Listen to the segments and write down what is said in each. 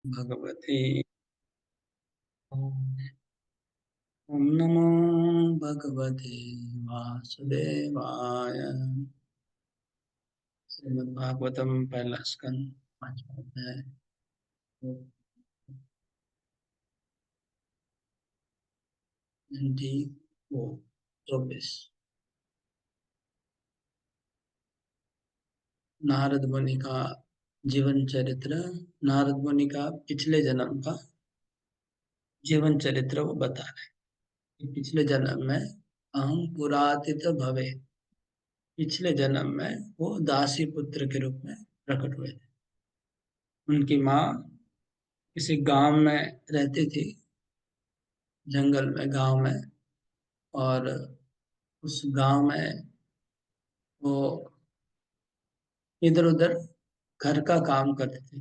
भगवते ओम नमो भगवते वासुदेवाय। श्रीमद्भागवतम पहला स्कंद पांचवा अध्याय। हिंदी वो 24। नारद मुनि का जीवन चरित्र। नारद मुनि का पिछले जन्म का जीवन चरित्र वो बता रहे हैं कि पिछले जन्म में अहम पुरातित भवे, पिछले जन्म में वो दासी पुत्र के रूप में प्रकट हुए थे। उनकी माँ किसी गांव में रहती थी, जंगल में, गांव में। और उस गांव में वो इधर उधर घर का काम करते थे।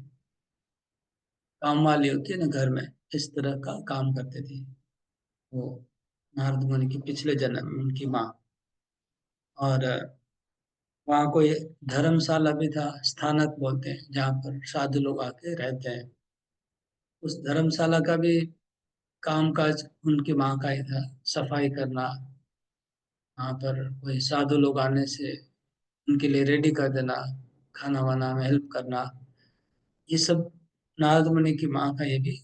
काम वाली होती है ना घर में, इस तरह का काम करते थे वो। नारद मुनि की पिछले जन्म में उनकी माँ। और वहाँ कोई धर्मशाला भी था, स्थानक बोलते हैं, जहाँ पर साधु लोग आके रहते हैं। उस धर्मशाला का भी काम काज उनकी माँ का ही था, सफाई करना, वहाँ पर कोई साधु लोग आने से उनके लिए रेडी कर देना, खाना वाना में हेल्प करना, ये सब नारद मुनि की माँ का ये भी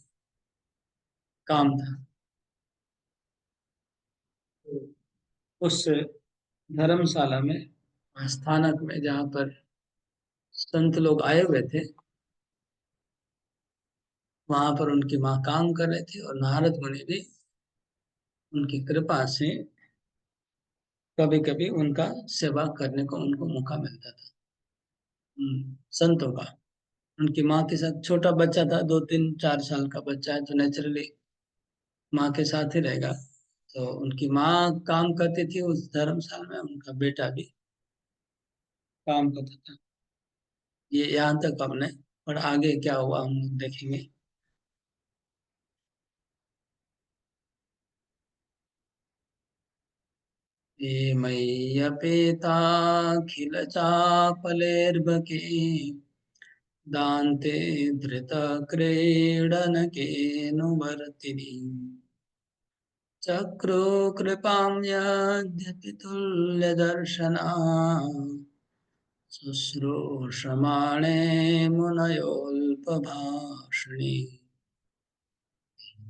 काम था। तो उस धर्मशाला में, स्थानक में, जहाँ पर संत लोग आए हुए थे, वहां पर उनकी माँ काम कर रही थी। और नारद मुनि भी उनकी कृपा से कभी कभी उनका सेवा करने को उनको मौका मिलता था। संतों का, उनकी माँ के साथ छोटा बच्चा था, 2 3 4 साल का बच्चा है, तो नेचुरली माँ के साथ ही रहेगा। तो उनकी माँ काम करती थी उस धर्मशाला में, उनका बेटा भी काम करता था। ये यहाँ तक हमने, और आगे क्या हुआ हम लोग देखेंगे। ये मय्यपेताखिल चापलेर्भके दान्ते धृतक्रीडनकेऽनुवर्तिनि चक्रो कृपां यद्यपि तुल्यदर्शना शुश्रूषमाणे मुनयोऽल्पभाषिणी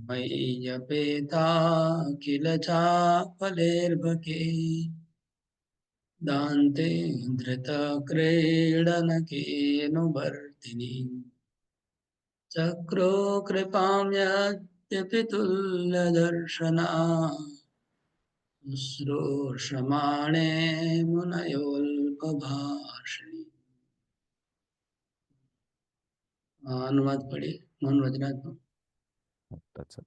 मय्यपेताखिल चापलेर्भके दान्ते धृतक्रीडनकेऽनुवर्तिनि चक्रो कृपां यद्यपि तुल्यदर्शना शुश्रूषमाणे मुनयोऽल्पभाषिणी। अनुवाद पढ़िए मोहन वजराज। अच्छा।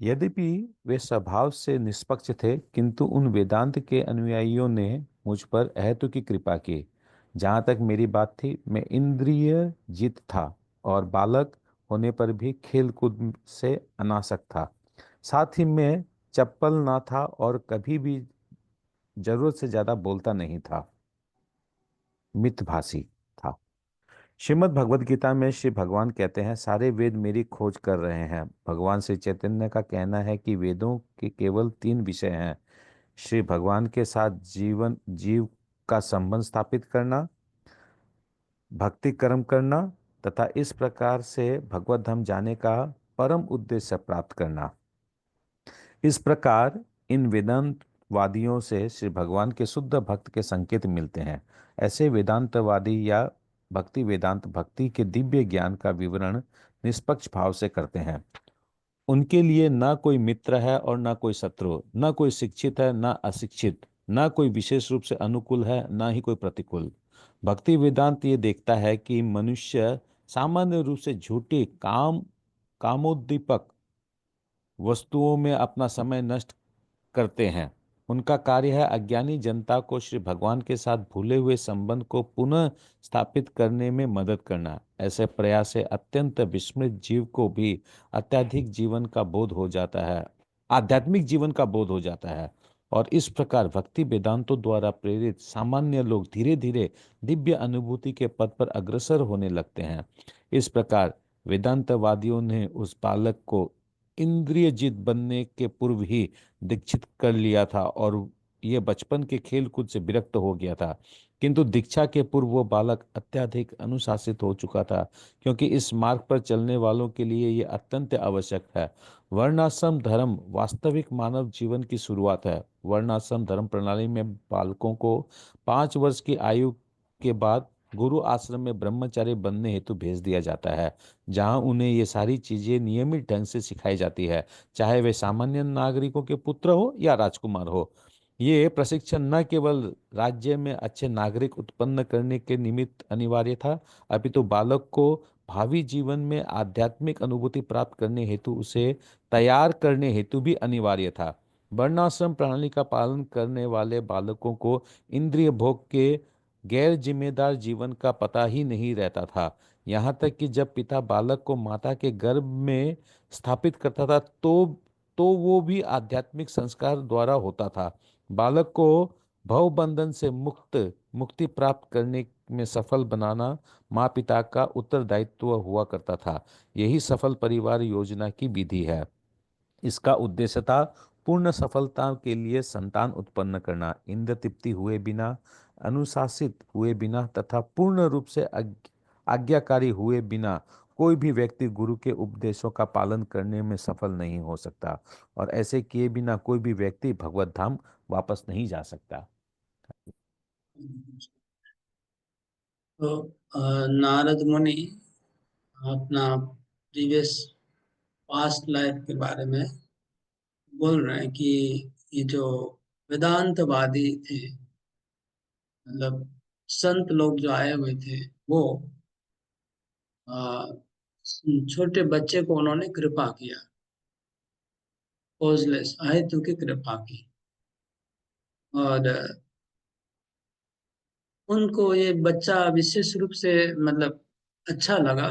यद्यपि वे स्वभाव से निष्पक्ष थे, किंतु उन वेदांत के अनुयायियों ने मुझ पर अहेतु की कृपा की। जहाँ तक मेरी बात थी, मैं इंद्रिय जित था और बालक होने पर भी खेल कूद से अनासक्त था। साथ ही मैं चप्पल ना था और कभी भी जरूरत से ज्यादा बोलता नहीं था, मितभाषी था। श्रीमद् भगवद गीता में श्री भगवान कहते हैं, सारे वेद मेरी खोज कर रहे हैं। भगवान श्री चैतन्य का कहना है कि वेदों के केवल 3 विषय हैं: श्री भगवान के साथ जीव का संबंध स्थापित करना, भक्ति कर्म करना, तथा इस प्रकार से भगवत धाम जाने का परम उद्देश्य प्राप्त करना। इस प्रकार इन वेदांत वादियों से श्री भगवान के शुद्ध भक्त के संकेत मिलते हैं। ऐसे वेदांतवादी या भक्ति वेदांत भक्ति के दिव्य ज्ञान का विवरण निष्पक्ष भाव से करते हैं। उनके लिए ना कोई मित्र है और ना कोई शत्रु, ना कोई शिक्षित है ना अशिक्षित, ना कोई विशेष रूप से अनुकूल है ना ही कोई प्रतिकूल। भक्ति वेदांत ये देखता है कि मनुष्य सामान्य रूप से झूठी कामोद्दीपक वस्तुओं में अपना समय नष्ट करते हैं। उनका कार्य है अज्ञानी जनता को श्री भगवान के साथ भूले हुए संबंध को पुनः स्थापित करने में मदद करना। ऐसे प्रयास से अत्यंत विस्मृत जीव को भी अत्याधिक जीवन का बोध हो जाता है आध्यात्मिक जीवन का बोध हो जाता है। और इस प्रकार भक्ति वेदांतों द्वारा प्रेरित सामान्य लोग धीरे धीरे दिव्य अनुभूति के पद पर अग्रसर होने लगते हैं। इस प्रकार वेदांतवादियों ने उस बालक को इंद्रियजित बनने के पूर्व ही दीक्षित कर लिया था और ये बचपन के खेल कूद से विरक्त हो गया था। किंतु दीक्षा के पूर्व वो बालक अत्यधिक अनुशासित हो चुका था, क्योंकि इस मार्ग पर चलने वालों के लिए ये अत्यंत आवश्यक है। वर्णाश्रम धर्म वास्तविक मानव जीवन की शुरुआत है। वर्णाश्रम धर्म प्रणाली में बालकों को 5 वर्ष की आयु के बाद गुरु आश्रम में ब्रह्मचारी बनने हेतु भेज दिया जाता है, जहां उन्हें ये सारी चीजें नियमित ढंग से सिखाई जाती है, चाहे वे सामान्य नागरिकों के पुत्र हो या राजकुमार हो। ये प्रशिक्षण न केवल राज्य में अच्छे नागरिक उत्पन्न करने के निमित्त अनिवार्य था, अपितु बालक को भावी जीवन में आध्यात्मिक अनुभूति प्राप्त करने हेतु उसे तैयार करने हेतु भी अनिवार्य था। वर्णाश्रम प्रणाली का पालन करने वाले बालकों को इंद्रिय भोग के गैर जिम्मेदार जीवन का पता ही नहीं रहता था। यहाँ तक कि जब पिता बालक को माता के गर्भ में स्थापित करता था तो वो भी आध्यात्मिक संस्कार द्वारा होता था। बालक को भव बंधन से मुक्ति प्राप्त करने में सफल बनाना माँ पिता का उत्तरदायित्व हुआ करता था। यही सफल परिवार योजना की विधि है। इसका उद्देश्य था पूर्ण सफलता के लिए संतान उत्पन्न करना, इंद्र तृप्ति हुए बिना, अनुशासित हुए बिना तथा पूर्ण रूप से आज्ञाकारी हुए बिना कोई भी व्यक्ति गुरु के उपदेशों का पालन करने में सफल नहीं हो सकता, और ऐसे किए बिना कोई भी व्यक्ति भगवत धाम वापस नहीं जा सकता। तो नारद मुनि अपना प्रीवियस पास्ट लाइफ के बारे में बोल रहे हैं कि ये जो वेदांतवादी थे, मतलब संत लोग जो आए हुए थे, वो आ, छोटे बच्चे को उन्होंने कृपा किया, कोजलेस अहेतु की कृपा की। और उनको ये बच्चा विशेष रूप से मतलब अच्छा लगा।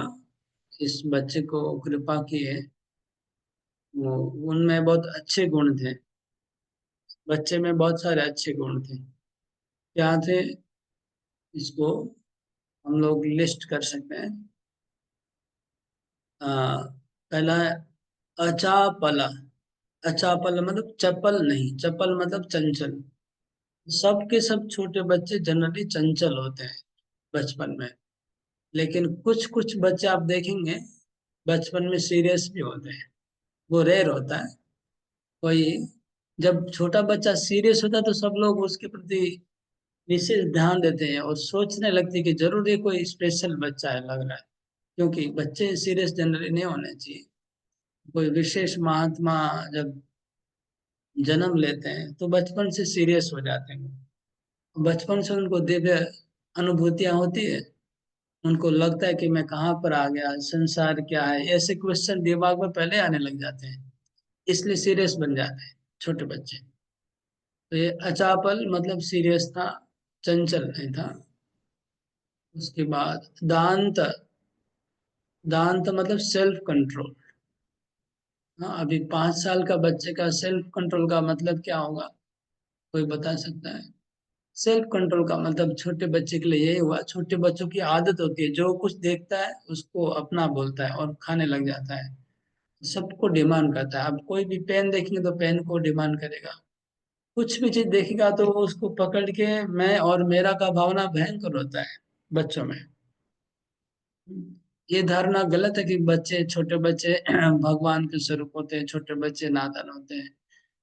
इस बच्चे को कृपा की है, वो उनमें बहुत अच्छे गुण थे, बच्चे में बहुत सारे अच्छे गुण थे। क्या थे, इसको हम लोग लिस्ट कर सकते हैं। आ, पहला है अचापला। अचापल मतलब चपल नहीं, चपल मतलब चंचल। सब के सब छोटे बच्चे जनरली चंचल होते हैं बचपन में, लेकिन कुछ कुछ बच्चे आप देखेंगे बचपन में सीरियस भी होते हैं। वो रेयर होता है। कोई जब छोटा बच्चा सीरियस होता है तो सब लोग उसके प्रति विशेष ध्यान देते हैं और सोचने लगते हैं कि जरूर ये कोई स्पेशल बच्चा है लग रहा है, क्योंकि बच्चे सीरियस जनरली नहीं होने चाहिए। कोई विशेष महात्मा जब जन्म लेते हैं तो बचपन से सीरियस हो जाते हैं। बचपन से उनको दिव्य अनुभूतियां होती है, उनको लगता है कि मैं कहाँ पर आ गया, संसार क्या है, ऐसे क्वेश्चन दिमाग में पहले आने लग जाते हैं, इसलिए सीरियस बन जाते हैं छोटे बच्चे। तो ये अचापल मतलब सीरियस था, चंचल नहीं था। उसके बाद दांत। दांत मतलब सेल्फ कंट्रोल। हाँ, अभी 5 साल का बच्चे का सेल्फ कंट्रोल का मतलब क्या होगा, कोई बता सकता है? सेल्फ कंट्रोल का मतलब छोटे बच्चे के लिए यही हुआ, छोटे बच्चों की आदत होती है जो कुछ देखता है उसको अपना बोलता है और खाने लग जाता है, सबको डिमांड करता है। अब कोई भी पेन देखेंगे तो पेन को डिमांड करेगा, कुछ भी चीज देखेगा तो वो उसको पकड़ के मैं और मेरा का भावना भयंकर होता है बच्चों में। ये धारणा गलत है कि बच्चे, छोटे बच्चे भगवान के स्वरूप होते हैं, छोटे बच्चे नादान होते हैं।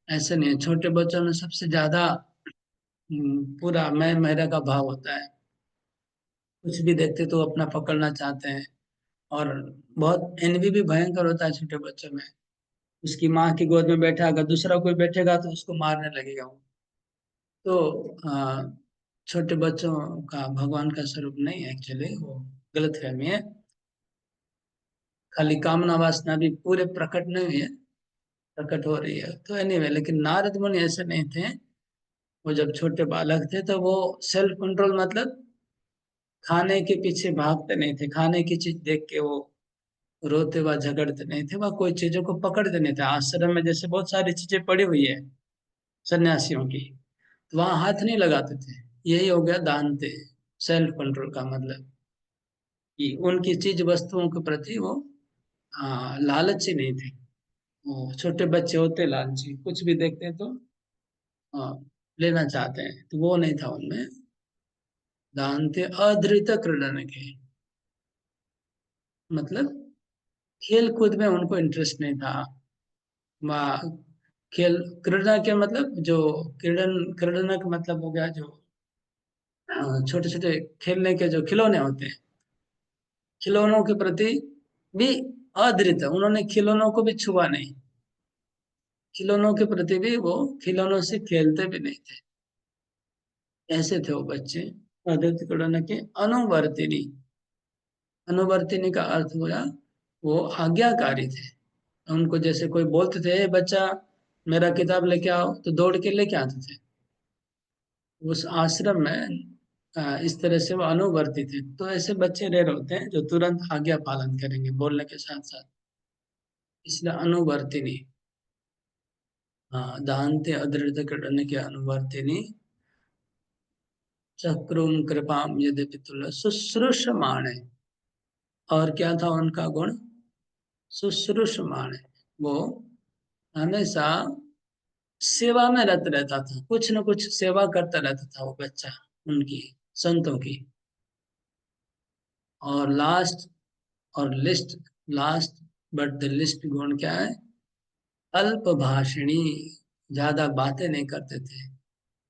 ऐसे नहीं है, छोटे बच्चों में सबसे ज्यादा पूरा मैं मेरा का भाव होता है। कुछ भी देखते तो अपना पकड़ना चाहते हैं। और बहुत एनवी भी भयंकर होता है छोटे बच्चों में। उसकी माँ की गोद में बैठा, अगर दूसरा कोई बैठेगा तो उसको मारने लगेगा वो। तो छोटे बच्चों का भगवान का स्वरूप नहीं है एक्चुअली, वो गलत फहमी है। खाली कामना वासना भी पूरे प्रकट नहीं हुई है, प्रकट हो रही है। तो एनीवे, लेकिन नारद मुनि ऐसे नहीं थे। वो जब छोटे बालक थे तो वो सेल्फ कंट्रोल मतलब खाने के पीछे भागते नहीं थे, खाने की चीज देख के वो रोते व झगड़ते नहीं थे, वह कोई चीजों को पकड़ते नहीं थे। आश्रम में जैसे बहुत सारी चीजें पड़ी हुई है सन्यासियों की, तो वहां हाथ नहीं लगाते थे। यही हो गया दानते, सेल्फ कंट्रोल का मतलब कि उनकी चीज वस्तुओं के प्रति वो हाँ, लालची नहीं थे। वो छोटे बच्चे होते लालची, कुछ भी देखते हैं तो हाँ लेना चाहते हैं, तो वो नहीं था उनमें। दान थे अधृत क्रीडन के, मतलब खेल कूद में उनको इंटरेस्ट नहीं था। वहाँ खेल, क्रीडा के मतलब जो क्रीडन का मतलब हो गया जो छोटे छोटे खेलने के जो खिलौने होते हैं, खिलौनों के प्रति भी अधृत, उन्होंने खिलौनों को भी छुआ नहीं। खिलौनों के प्रति भी वो खिलौनों से खेलते भी नहीं थे। ऐसे थे वो बच्चे। अधृत क्रीडन के अनुवर्तिनी, अनुवर्तिनी का अर्थ हुआ वो आज्ञाकारी थे। उनको जैसे कोई बोलते थे, "ए बच्चा मेरा किताब लेके आओ", तो दौड़ के लेके आते थे। उस आश्रम में इस तरह से वो अनुवर्ती थे। तो ऐसे बच्चे रेयर होते हैं जो तुरंत आज्ञा पालन करेंगे बोलने के साथ साथ, इसलिए अनुवर्तिनी। हाँ, दान्ते अदृत करने के अनुवर्तिनी, चक्रुम कृपाम यद्यपि तुल्य शुश्रूषमाणे। और क्या था उनका गुण? शुश्रूषमाणे, वो हमेशा सेवा में रत रहता था, कुछ न कुछ सेवा करता रहता था वो बच्चा उनकी, संतों की। और लास्ट, और list, last but the list गुण क्या है? अल्प भाषिणी, ज्यादा बातें नहीं करते थे,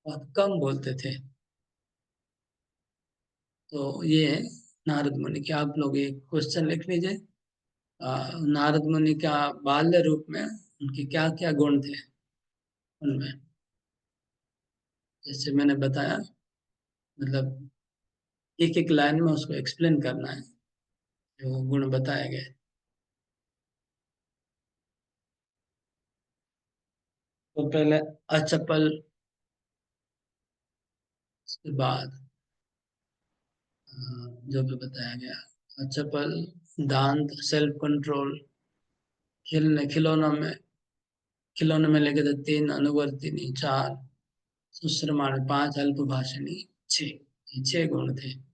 बहुत कम बोलते थे। तो ये है नारद मुनि के। आप लोग एक क्वेश्चन लिख लीजिए, नारद मुनि का बाल्य रूप में उनके क्या क्या गुण थे उनमें। जैसे मैंने बताया, मतलब एक एक लाइन में उसको एक्सप्लेन करना है जो गुण बताए गए। तो पहले अचपल, उसके बाद जो भी बताया गया, अचपल, दांत, सेल्फ कंट्रोल, खेलने खिलौने में लेके तो तीन, अनुवर्तिनी चार, सुश्रमाण पांच, अल्पभाषिणी छह, ये छह गुण थे।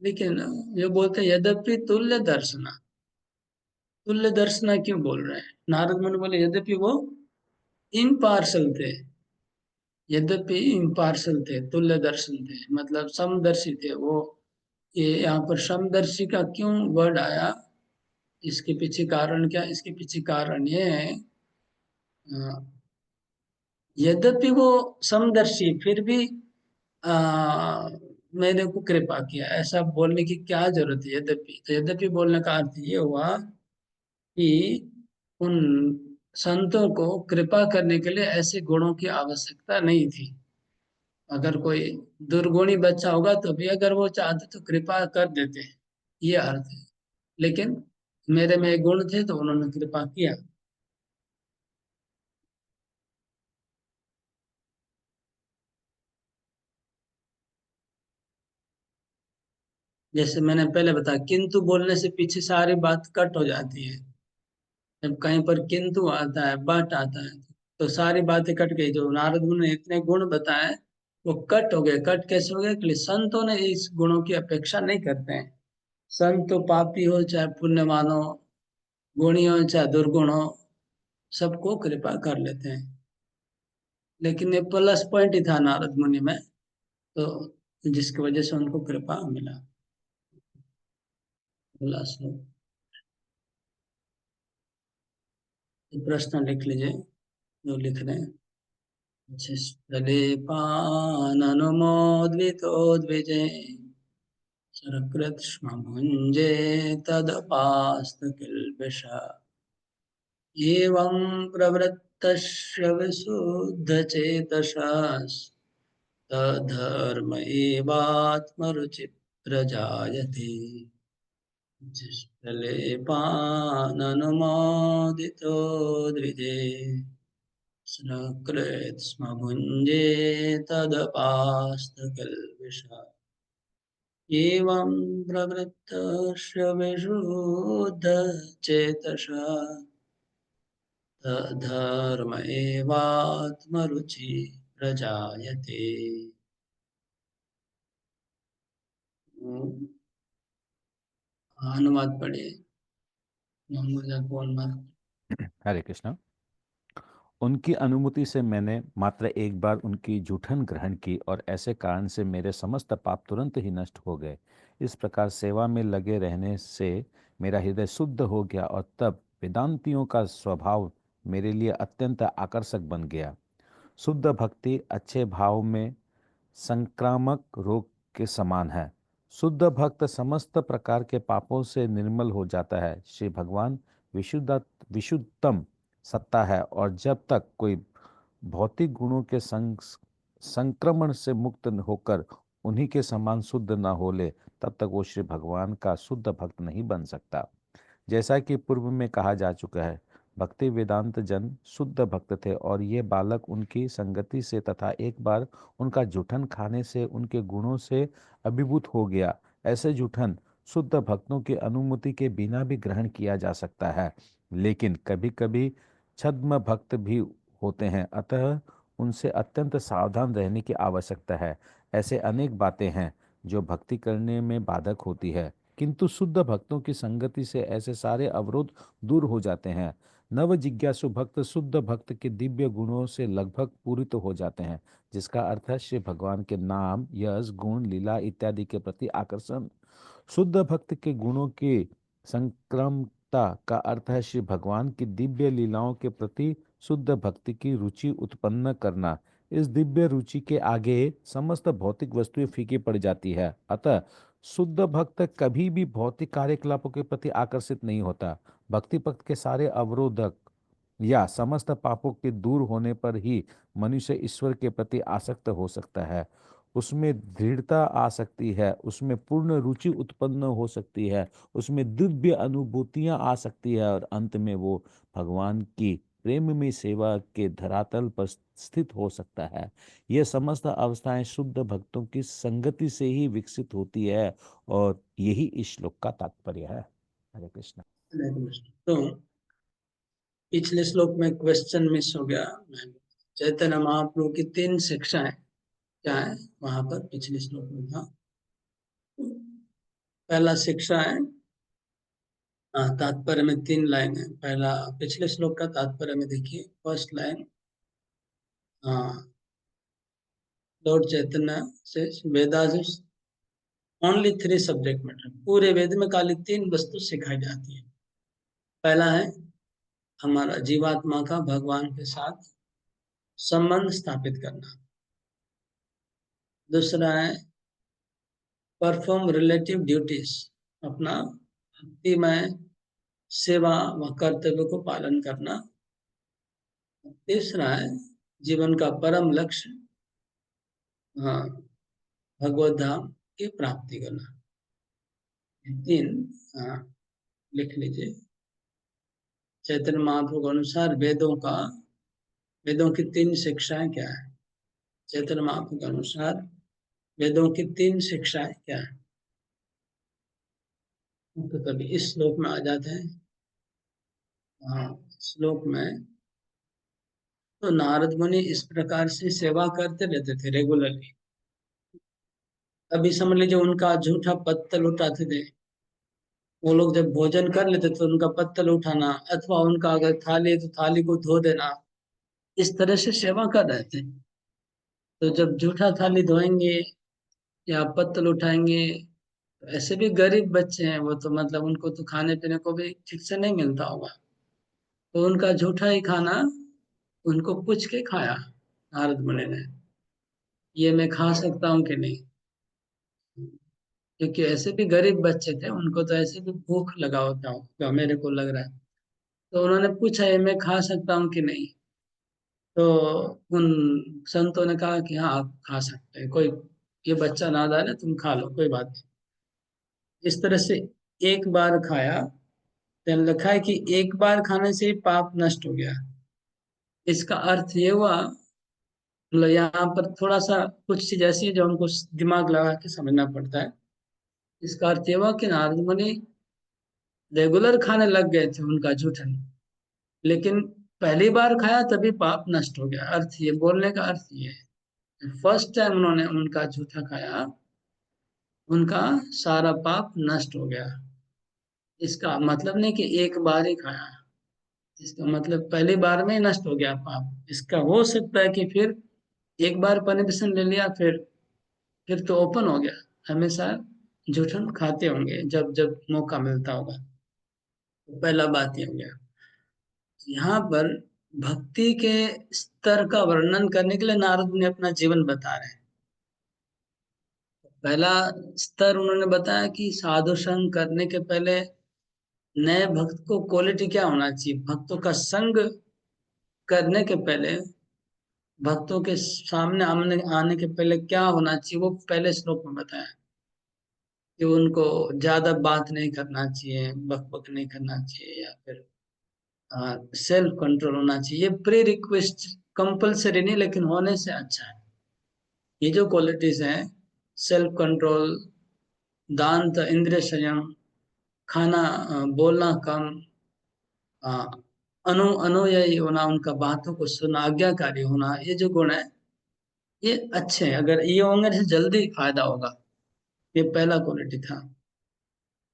लेकिन ये बोलते हैं यद्यपि तुल्य दर्शना, तुल्य दर्शना क्यों बोल रहे हैं? नारद मुनि बोले यद्यपि वो इम्पार्शल थे, यद्यपि इम्पार्शल थे, तुल्य दर्शन थे, मतलब समदर्शी थे वो। ये यहाँ पर समदर्शी का क्यों वर्ड आया, इसके पीछे कारण क्या? इसके पीछे कारण ये है, अ, यद्यपि वो समदर्शी फिर भी आ, मैंने को कृपा किया, ऐसा बोलने की क्या जरूरत है? यद्यपि, तो यद्यपि बोलने का अर्थ ये हुआ कि उन संतों को कृपा करने के लिए ऐसे गुणों की आवश्यकता नहीं थी। अगर कोई दुर्गुणी बच्चा होगा तो भी अगर वो चाहते तो कृपा कर देते, ये अर्थ है। लेकिन मेरे में गुण थे तो उन्होंने कृपा किया। जैसे मैंने पहले बताया, किंतु बोलने से पीछे सारी बात कट हो जाती है। जब कहीं पर किंतु आता है, बट आता है, तो सारी बातें कट गई। जो नारद मुनि ने इतने गुण बताए वो कट हो गए। कट कैसे हो गए? कि संतों ने इस गुणों की अपेक्षा नहीं करते हैं। संत तो पापी हो चाहे पुण्यवान हो, गुणी हो चाहे दुर्गुण हो, सबको कृपा कर लेते हैं। लेकिन ये प्लस पॉइंट ही था नारद मुनि में, तो जिसकी वजह से उनको कृपा मिला। प्लस प्रश्न लिख लीजिए जो लिख रहे हैं। शिष्टलेपाननुमोदितोद्विजे शरकृत्स्मभुञ्जे तदपास्तु किल्बिषः। एवं प्रवृत्तस्य विशुद्धचेतसस्तद्धर्म एवात्मरुचि प्रजायते। शिष्टलेपाननुमोदितो द्विजे सकृत्स्म भुञ्जे तदपास्तु किल्बिषः। एवं प्रवृत्तस्य विशुद्धचेतसः धर्म एवात्मरुचि प्रजायते। अनुवाद पढ़िए। मुझे कौन मार। हरे कृष्णा। उनकी अनुमति से मैंने मात्र एक बार उनकी जूठन ग्रहण की और ऐसे कारण से मेरे समस्त पाप तुरंत ही नष्ट हो गए। इस प्रकार सेवा में लगे रहने से मेरा हृदय शुद्ध हो गया और तब वेदांतियों का स्वभाव मेरे लिए अत्यंत आकर्षक बन गया। शुद्ध भक्ति अच्छे भाव में संक्रामक रोग के समान है। शुद्ध भक्त समस्त प्रकार के पापों से निर्मल हो जाता है। श्री भगवान विशुद्धतम सत्ता है और जब तक कोई भौतिक गुणों के संक्रमण से मुक्त होकर उन्हीं के समान शुद्ध न हो ले, तब तक वो श्री भगवान का शुद्ध भक्त नहीं बन सकता। जैसा कि पूर्व में कहा जा चुका है, भक्ति वेदांत जन शुद्ध भक्त थे और ये बालक उनकी संगति से तथा एक बार उनका जूठन खाने से उनके गुणों से अभिभूत हो गया। ऐसे जूठन शुद्ध भक्तों की अनुमति के बिना भी ग्रहण किया जा सकता है, लेकिन कभी कभी छद्म भक्त भी होते हैं, अतः उनसे अत्यंत सावधान रहने की आवश्यकता है। ऐसे अनेक बातें हैं जो भक्ति करने में बाधक होती है, किंतु शुद्ध भक्तों की संगति से ऐसे सारे अवरोध दूर हो जाते हैं। नव जिज्ञासु भक्त शुद्ध भक्त के दिव्य गुणों से लगभग पूरित हो जाते हैं, जिसका अर्थ है श्री भगवान के नाम, यश, गुण, लीला इत्यादि के प्रति आकर्षण। शुद्ध भक्त के गुणों की संक्रमता का अर्थ है श्री भगवान की दिव्य लीलाओं के प्रति शुद्ध भक्ति की रुचि उत्पन्न करना। इस दिव्य रुचि के आगे समस्त भौतिक वस्तुएं फीकी पड़ जाती है। अतः शुद्ध भक्त कभी भी भौतिक कार्यकलापों के प्रति आकर्षित नहीं होता। भक्ति पथ के सारे अवरोधक या समस्त पापों के दूर होने पर ही मनुष्य ईश्वर के प्रति आसक्त हो सकता है। उसमें दृढ़ता आ सकती है, उसमें पूर्ण रुचि उत्पन्न हो सकती है, उसमें दिव्य अनुभूतियां आ सकती है और अंत में वो भगवान की प्रेम में सेवा के धरातल पर स्थित हो सकता है। यह समस्त अवस्थाएं शुद्ध भक्तों की संगति से ही विकसित होती है और यही इस श्लोक का तात्पर्य है। हरे कृष्ण। तो पिछले श्लोक में क्वेश्चन मिस हो गया। चैतन्य महाप्रभु की 3 शिक्षाएं क्या है वहां पर पिछले श्लोक में था। पहला शिक्षा है, तात्पर्य में 3 लाइन है। पहला पिछले श्लोक का तात्पर्य में देखिए, फर्स्ट लाइन, लॉर्ड चैतन्य से वेदास ओनली 3 सब्जेक्ट मैटर। पूरे वेद में खाली 3 वस्तु सिखाई जाती है। पहला है हमारा जीवात्मा का भगवान के साथ संबंध स्थापित करना। दूसरा है परफॉर्म रिलेटिव ड्यूटीज, अपना भक्तिमय सेवा व कर्तव्य को पालन करना। तीसरा है जीवन का परम लक्ष्य, हाँ, भगवत धाम की प्राप्ति करना। 3, हाँ, लिख लीजिए। चैतन्य महाप्रभु के अनुसार वेदों की 3 शिक्षाएं क्या है। चैतन्य महाप्रभु के अनुसार वेदों की 3 शिक्षाएं क्या है। तो कभी इस श्लोक में आ जाते हैं। हाँ, श्लोक में तो नारद मुनि इस प्रकार से सेवा करते रहते थे रेगुलरली। अभी समझ लीजिए उनका झूठा पत्तल उठाते थे। वो लोग जब भोजन कर लेते तो उनका पत्तल उठाना, अथवा उनका अगर थाली है तो थाली को धो देना, इस तरह से सेवा कर रहे थे। तो जब झूठा थाली धोएंगे या पत्तल उठाएंगे, तो ऐसे भी गरीब बच्चे हैं वो, तो मतलब उनको तो खाने पीने को भी ठीक से नहीं मिलता होगा। तो उनका झूठा ही खाना उनको पूछ के खाया नारद मुनि ने, ये मैं खा सकता हूँ कि नहीं। क्योंकि ऐसे भी गरीब बच्चे थे, उनको तो ऐसे भी भूख लगा होता होगा मेरे को लग रहा है। तो उन्होंने पूछा ये मैं खा सकता हूँ कि नहीं। तो उन संतों ने कहा कि हाँ आप खा सकते हैं, कोई, ये बच्चा नादान है, तुम खा लो, कोई बात नहीं। इस तरह से एक बार खाया, तो लिखा है कि एक बार खाने से ही पाप नष्ट हो गया। इसका अर्थ ये हुआ, मतलब यहाँ पर थोड़ा सा कुछ चीज ऐसी है जो हमको दिमाग लगा के समझना पड़ता है। इसका अर्थ ये हुआ कि नारद मुनि रेगुलर खाने लग गए थे उनका जूठन, लेकिन पहली बार खाया तभी पाप नष्ट हो गया। अर्थ ये बोलने का अर्थ ये है, फर्स्ट टाइम उन्होंने उनका जूठा खाया, उनका सारा पाप नष्ट हो गया। इसका मतलब नहीं कि एक बार ही खाया, इसका मतलब पहली बार में ही नष्ट हो गया पाप। इसका हो सकता है कि फिर एक बार परमिशन ले लिया, फिर तो ओपन हो गया, हमेशा जूठन खाते होंगे जब जब मौका मिलता होगा। तो पहला बात ये हो गया। यहाँ पर भक्ति के स्तर का वर्णन करने के लिए नारद मुनि अपना जीवन बता रहे हैं। पहला स्तर उन्होंने बताया कि साधु संग करने के पहले नए भक्त को क्वालिटी क्या होना चाहिए, भक्तों का संग करने के पहले, भक्तों के सामने आने आने के पहले क्या होना चाहिए, वो पहले श्लोक में बताया कि उनको ज्यादा बात नहीं करना चाहिए, बक बक नहीं करना चाहिए, या फिर सेल्फ कंट्रोल होना चाहिए। ये प्री रिक्वेस्ट, कंपलसरी नहीं, लेकिन होने से अच्छा है। ये जो क्वालिटीज हैं, सेल्फ कंट्रोल, दांत, इंद्रिय संयम, खाना, बोलना कम, अ, अनुयायी होना, उनका बातों को सुनना, आज्ञाकारी होना, ये जो गुण है ये अच्छे हैं। अगर ये होंगे तो जल्दी फायदा होगा। ये पहला क्वालिटी था।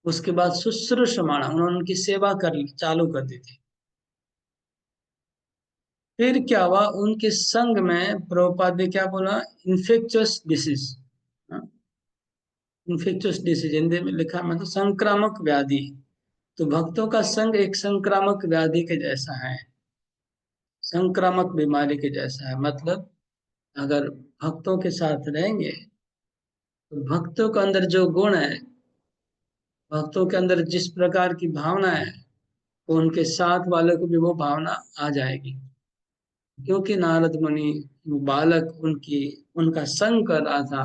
उसके बाद शुश्रूषमाणा, उन्होंने उनकी सेवा कर चालू कर दी थी। फिर क्या हुआ, उनके संग में प्रभुपाद ने क्या बोला, इन्फेक्चुअस डिसीज। इन्फेक्चुअस डिसीज हिंदी में लिखा है, मतलब संक्रामक व्याधि। तो भक्तों का संग एक संक्रामक व्याधि के जैसा है, संक्रामक बीमारी के जैसा है। मतलब अगर भक्तों के साथ रहेंगे तो भक्तों के अंदर जो गुण है, भक्तों के अंदर जिस प्रकार की भावना है, तो उनके साथ वाले को भी वो भावना आ जाएगी। क्योंकि नारद मुनि, वो बालक उनकी उनका संग कर रहा था,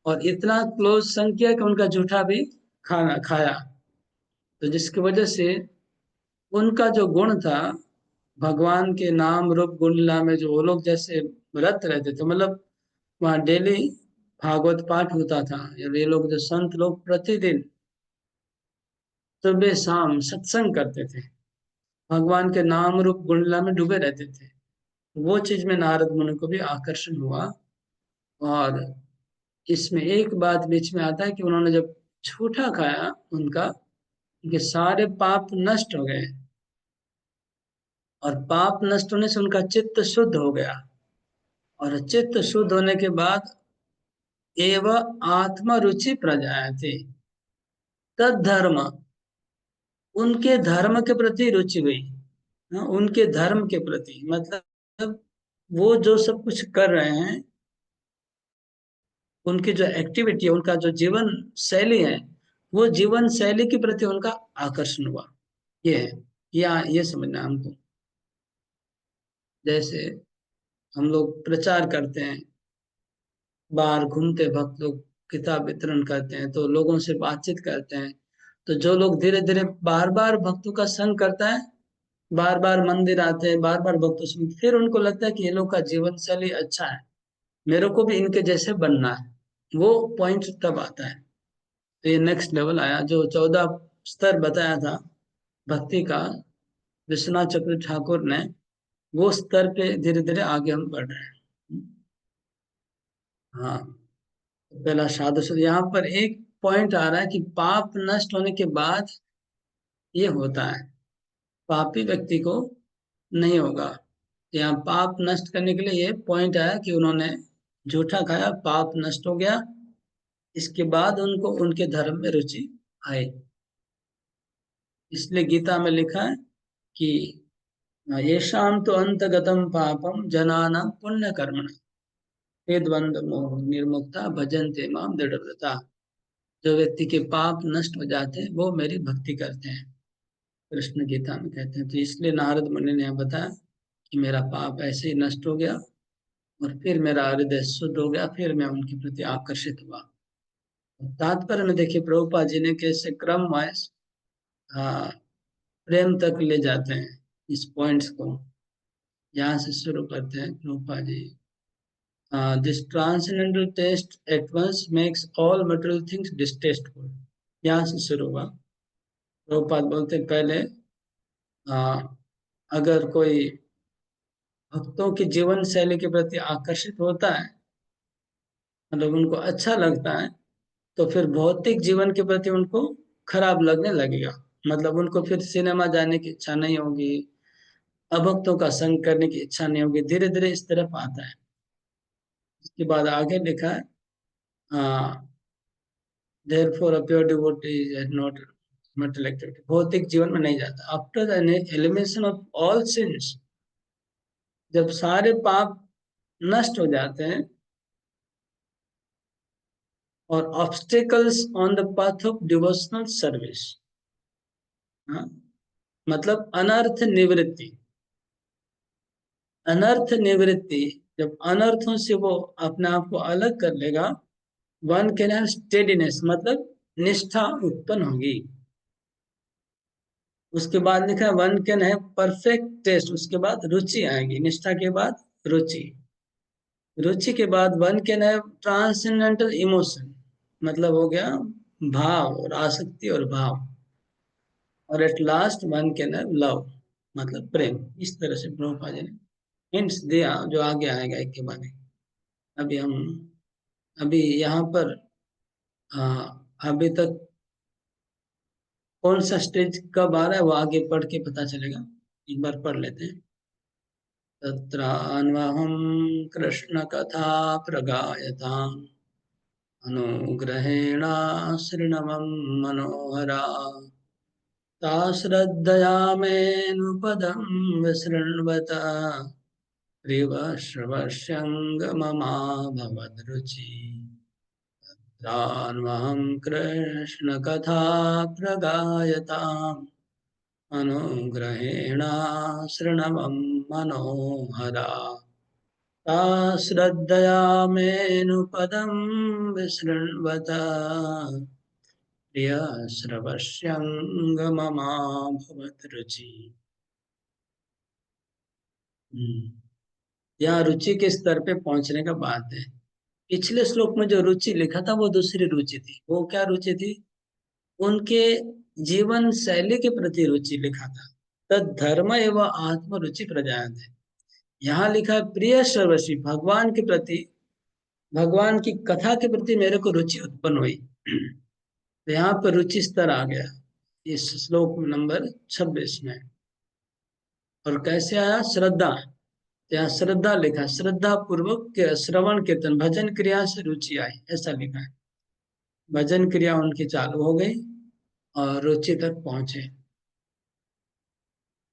और इतना क्लोज संग किया कि उनका जूठा भी खाना खाया। तो जिसकी वजह से उनका जो गुण था, भगवान के नाम रूप गुण लीला में जो वो लोग जैसे व्रत रहते थे, मतलब वहाँ डेली भागवत पाठ होता था। ये लोग जो संत लोग प्रतिदिन सुबह शाम सत्संग करते थे, भगवान के नाम रूप गुण लीला में डूबे रहते थे। वो चीज में नारद मुनि को भी आकर्षण हुआ। और इसमें एक बात बीच में आता है कि उन्होंने जब झूठा खाया, उनके सारे पाप नष्ट हो गए, और पाप नष्ट होने से उनका चित्त शुद्ध हो गया। और चित्त शुद्ध होने के बाद एव आत्मा रुचि प्रजायते, तद धर्म, उनके धर्म के प्रति रुचि हुई। हाँ, उनके धर्म के प्रति, मतलब वो जो सब कुछ कर रहे हैं, उनकी जो एक्टिविटी है, उनका जो जीवन शैली है, वो जीवन शैली के प्रति उनका आकर्षण हुआ। ये है, या ये समझना हमको। जैसे हम लोग प्रचार करते हैं, बाहर घूमते भक्त लोग किताब वितरण करते हैं, तो लोगों से बातचीत करते हैं। तो जो लोग धीरे धीरे बार बार भक्तों का संग करता है, बार बार मंदिर आते हैं, बार बार भक्तों से, फिर उनको लगता है कि ये लोग का जीवन शैली अच्छा है, मेरे को भी इनके जैसे बनना है। वो पॉइंट तब आता है। तो ये नेक्स्ट लेवल आया, जो 14 स्तर बताया था भक्ति का विश्वनाथ चक्र ठाकुर ने, वो स्तर पे धीरे धीरे आगे हम बढ़ रहे हैं। हाँ, तो पहला साधु संग, यहाँ पर एक पॉइंट आ रहा है कि पाप नष्ट होने के बाद ये होता है, पापी व्यक्ति को नहीं होगा। यहाँ पाप नष्ट करने के लिए ये पॉइंट आया कि उन्होंने जूठा खाया, पाप नष्ट हो गया। इसके बाद उनको उनके धर्म में रुचि आई। इसलिए गीता में लिखा है कि येषाम तो अंतगतम पापम जनानां पुण्य कर्मण ते द्वंद्व मोह निर्मुक्ता भजन्ते माम दृढ़व्रता। जो व्यक्ति के पाप नष्ट हो जाते हैं वो मेरी भक्ति करते हैं, कृष्ण गीता में कहते हैं। तो इसलिए नारद मुनि ने बताया कि मेरा पाप ऐसे ही नष्ट हो गया, और फिर मेरा हृदय शुद्ध हो गया, फिर मैं उनके प्रति आकर्षित हुआ। तात्पर्य में देखिए, प्रभुपाद जी ने कैसे क्रम वाइज प्रेम तक ले जाते हैं इस पॉइंट्स को। यहाँ से शुरू करते हैं Prabhupada ji. This transcendental taste at once makes all material things distasteful. यहाँ से शुरू हुआ। प्रभुपाद बोलते हैं, पहले अगर कोई भक्तों की जीवन शैली के प्रति आकर्षित होता है, मतलब उनको अच्छा लगता है, तो फिर भौतिक जीवन के प्रति उनको खराब लगने लगेगा। मतलब उनको फिर सिनेमा जाने की इच्छा नहीं होगी, अभक्तों का संग करने की इच्छा नहीं होगी, धीरे धीरे इस तरफ आता है। उसके बाद आगे लिखा है, therefore a pure devotee is not material activity, भौतिक जीवन में नहीं जाता। After the elimination of all since, जब सारे पाप नष्ट हो जाते हैं, और obstacles on the path of devotional service, हाँ, मतलब अनर्थ निवृत्ति, अनर्थ निवृत्ति, जब अनर्थों से वो अपने आप को अलग कर लेगा, वन कैन हैव स्टेडीनेस, मतलब निष्ठा उत्पन्न होगी। उसके बाद लिखा है one can have perfect test, उसके बाद रुचि आएगी, निष्ठा के बाद रुचि, रुचि के बाद one can have transcendental emotion, मतलब हो गया भाव और आसक्ति और भाव, और at last one can have love, मतलब प्रेम। इस तरह से प्रभुपाद जी ने हिंट्स दिया, जो आगे आएगा एक के बाद एक। अभी हम, अभी यहाँ पर अभी तक कौन सा स्टेज कब आ रहा है वो आगे पढ़ के पता चलेगा, एक बार पढ़ लेते हैं। तत्रान्वहं कृष्णकथा प्रगायताम् अनुग्रहेण शृण्वं मनोहरा, ता श्रद्धया मेऽनुपदं विशृण्वत प्रियश्रवस्यङ्गममाभवद्रुचि। तत्रान्वहं कृष्णकथा प्रगायताम् अनुग्रहेण शृण्वं मनोहरा, ता श्रद्धया मेऽनुपदं विशृण्वत प्रियश्रवस्यङ्गममाभवत् रुचि। यहाँ रुचि के स्तर पे पहुंचने का बात है। पिछले श्लोक में जो रुचि लिखा था वो दूसरी रुचि थी। वो क्या रुचि थी? उनके जीवन शैली के प्रति रुचि लिखा था। तद धर्म एवं आत्म रुचि प्रजायते है। यहाँ लिखा है प्रिय सर्वस्वी, भगवान के प्रति, भगवान की कथा के प्रति मेरे को रुचि उत्पन्न हुई। तो यहाँ पर रुचि स्तर आ गया इस श्लोक नंबर 26 में। और कैसे आया? श्रद्धा, तो यहाँ श्रद्धा लिखा, श्रद्धा पूर्वक श्रवण कीर्तन भजन क्रिया से रुचि आई, ऐसा लिखा है। भजन क्रिया उनकी चालू हो गई और रुचि तक पहुंचे।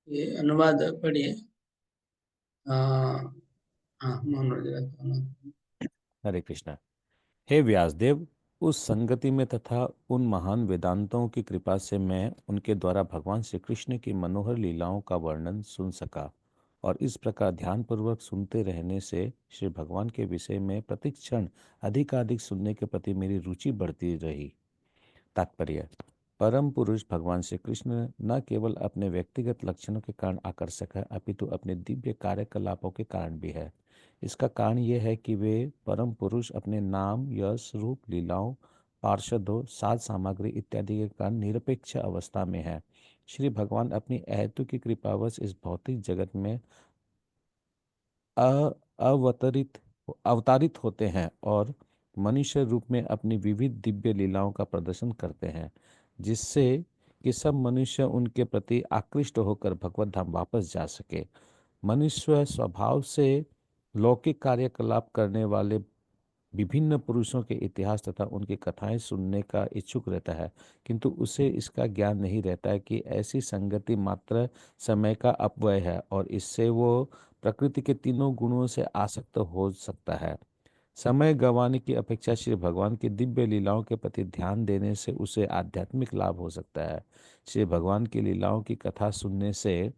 ये अनुवाद पढ़िए। हाँ, मनोज रखो। हरे कृष्णा। हे व्यासदेव, उस संगति में तथा उन महान वेदांतों की कृपा से मैं उनके द्वारा भगवान श्री कृष्ण की मनोहर लीलाओं का वर्णन सुन सका, और इस प्रकार ध्यानपूर्वक सुनते रहने से श्री भगवान के विषय में प्रतिक्षण अधिकाधिक सुनने के प्रति मेरी रुचि बढ़ती रही। तात्पर्य: परम पुरुष भगवान श्री कृष्ण न केवल अपने व्यक्तिगत लक्षणों के कारण आकर्षक है, अपितु अपने दिव्य कार्यकलापों के कारण भी है। इसका कारण यह है कि वे परम पुरुष अपने नाम, यश, रूप, लीलाओं, पार्षदों, साज सामग्री इत्यादि के कारण निरपेक्ष अवस्था में है। श्री भगवान अपनी अहेतु की कृपावश इस भौतिक जगत में अ- अवतरित अवतारित होते हैं और मनुष्य रूप में अपनी विविध दिव्य लीलाओं का प्रदर्शन करते हैं, जिससे कि सब मनुष्य उनके प्रति आकृष्ट होकर भगवत धाम वापस जा सके। मनुष्य स्वभाव से लौकिक कार्यकलाप करने वाले विभिन्न पुरुषों के इतिहास तथा उनकी कथाएं सुनने का इच्छुक रहता है, किंतु उसे इसका ज्ञान नहीं रहता है कि ऐसी संगति मात्र समय का अपव्यय है और इससे वो प्रकृति के तीनों गुणों से आसक्त हो सकता है। समय गंवाने की अपेक्षा श्री भगवान की दिव्य लीलाओं के प्रति ध्यान देने से उसे आध्यात्मिक लाभ हो सकता है। श्री भगवान की लीलाओं की कथा सुनने से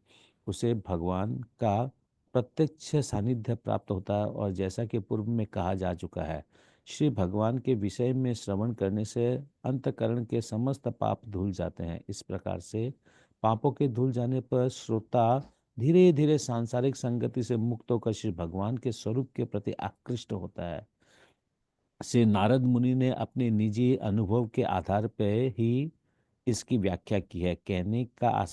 उसे भगवान का प्रत्यक्ष सानिध्य प्राप्त होता है, और जैसा कि पूर्व में कहा जा चुका है, श्री भगवान के विषय में श्रवण करने से अंतकरण के समस्त पाप धुल जाते हैं। इस प्रकार से पापों के धुल जाने पर श्रोता धीरे धीरे सांसारिक संगति से मुक्त होकर श्री भगवान के स्वरूप के प्रति आकृष्ट होता है। श्री नारद मुनि ने अपने निजी अनुभव के आधार पर ही इसकी व्याख्या की है। कहने का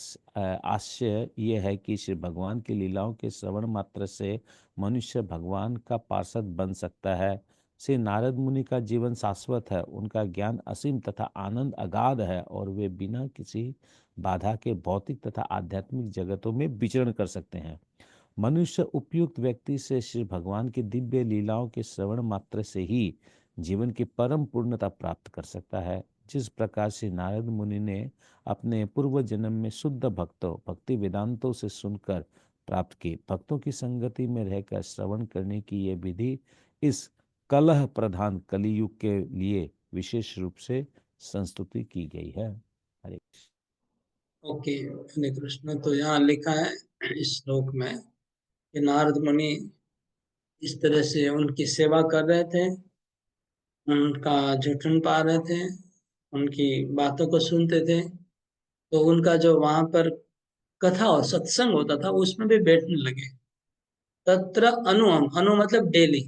आशय यह है कि श्री भगवान की लीलाओं के श्रवण मात्र से मनुष्य भगवान का पार्षद बन सकता है। श्री नारद मुनि का जीवन शाश्वत है, उनका ज्ञान असीम तथा आनंद अगाध है, और वे बिना किसी बाधा के भौतिक तथा आध्यात्मिक जगतों में विचरण कर सकते हैं। मनुष्य उपयुक्त व्यक्ति से श्री भगवान की दिव्य लीलाओं के श्रवण मात्र से ही जीवन की परम पूर्णता प्राप्त कर सकता है। जिस प्रकार से नारद मुनि ने अपने पूर्व जन्म में शुद्ध भक्तों भक्ति वेदांतों से सुनकर प्राप्त की भक्तों की संगति में रहकर श्रवण करने की यह विधि इस कलह प्रधान कलियुग के लिए विशेष रूप से संस्तुति की गई है। हरे कृष्ण। ओके, हरे कृष्ण। तो यहाँ लिखा है इस श्लोक में कि नारद मुनि इस तरह से उनकी सेवा कर रहे थे, उनका जुठन पा रहे थे, उनकी बातों को सुनते थे। तो उनका जो वहां पर कथा और सत्संग होता था उसमें भी बैठने लगे। तत्र अनुअम, अनु मतलब डेली,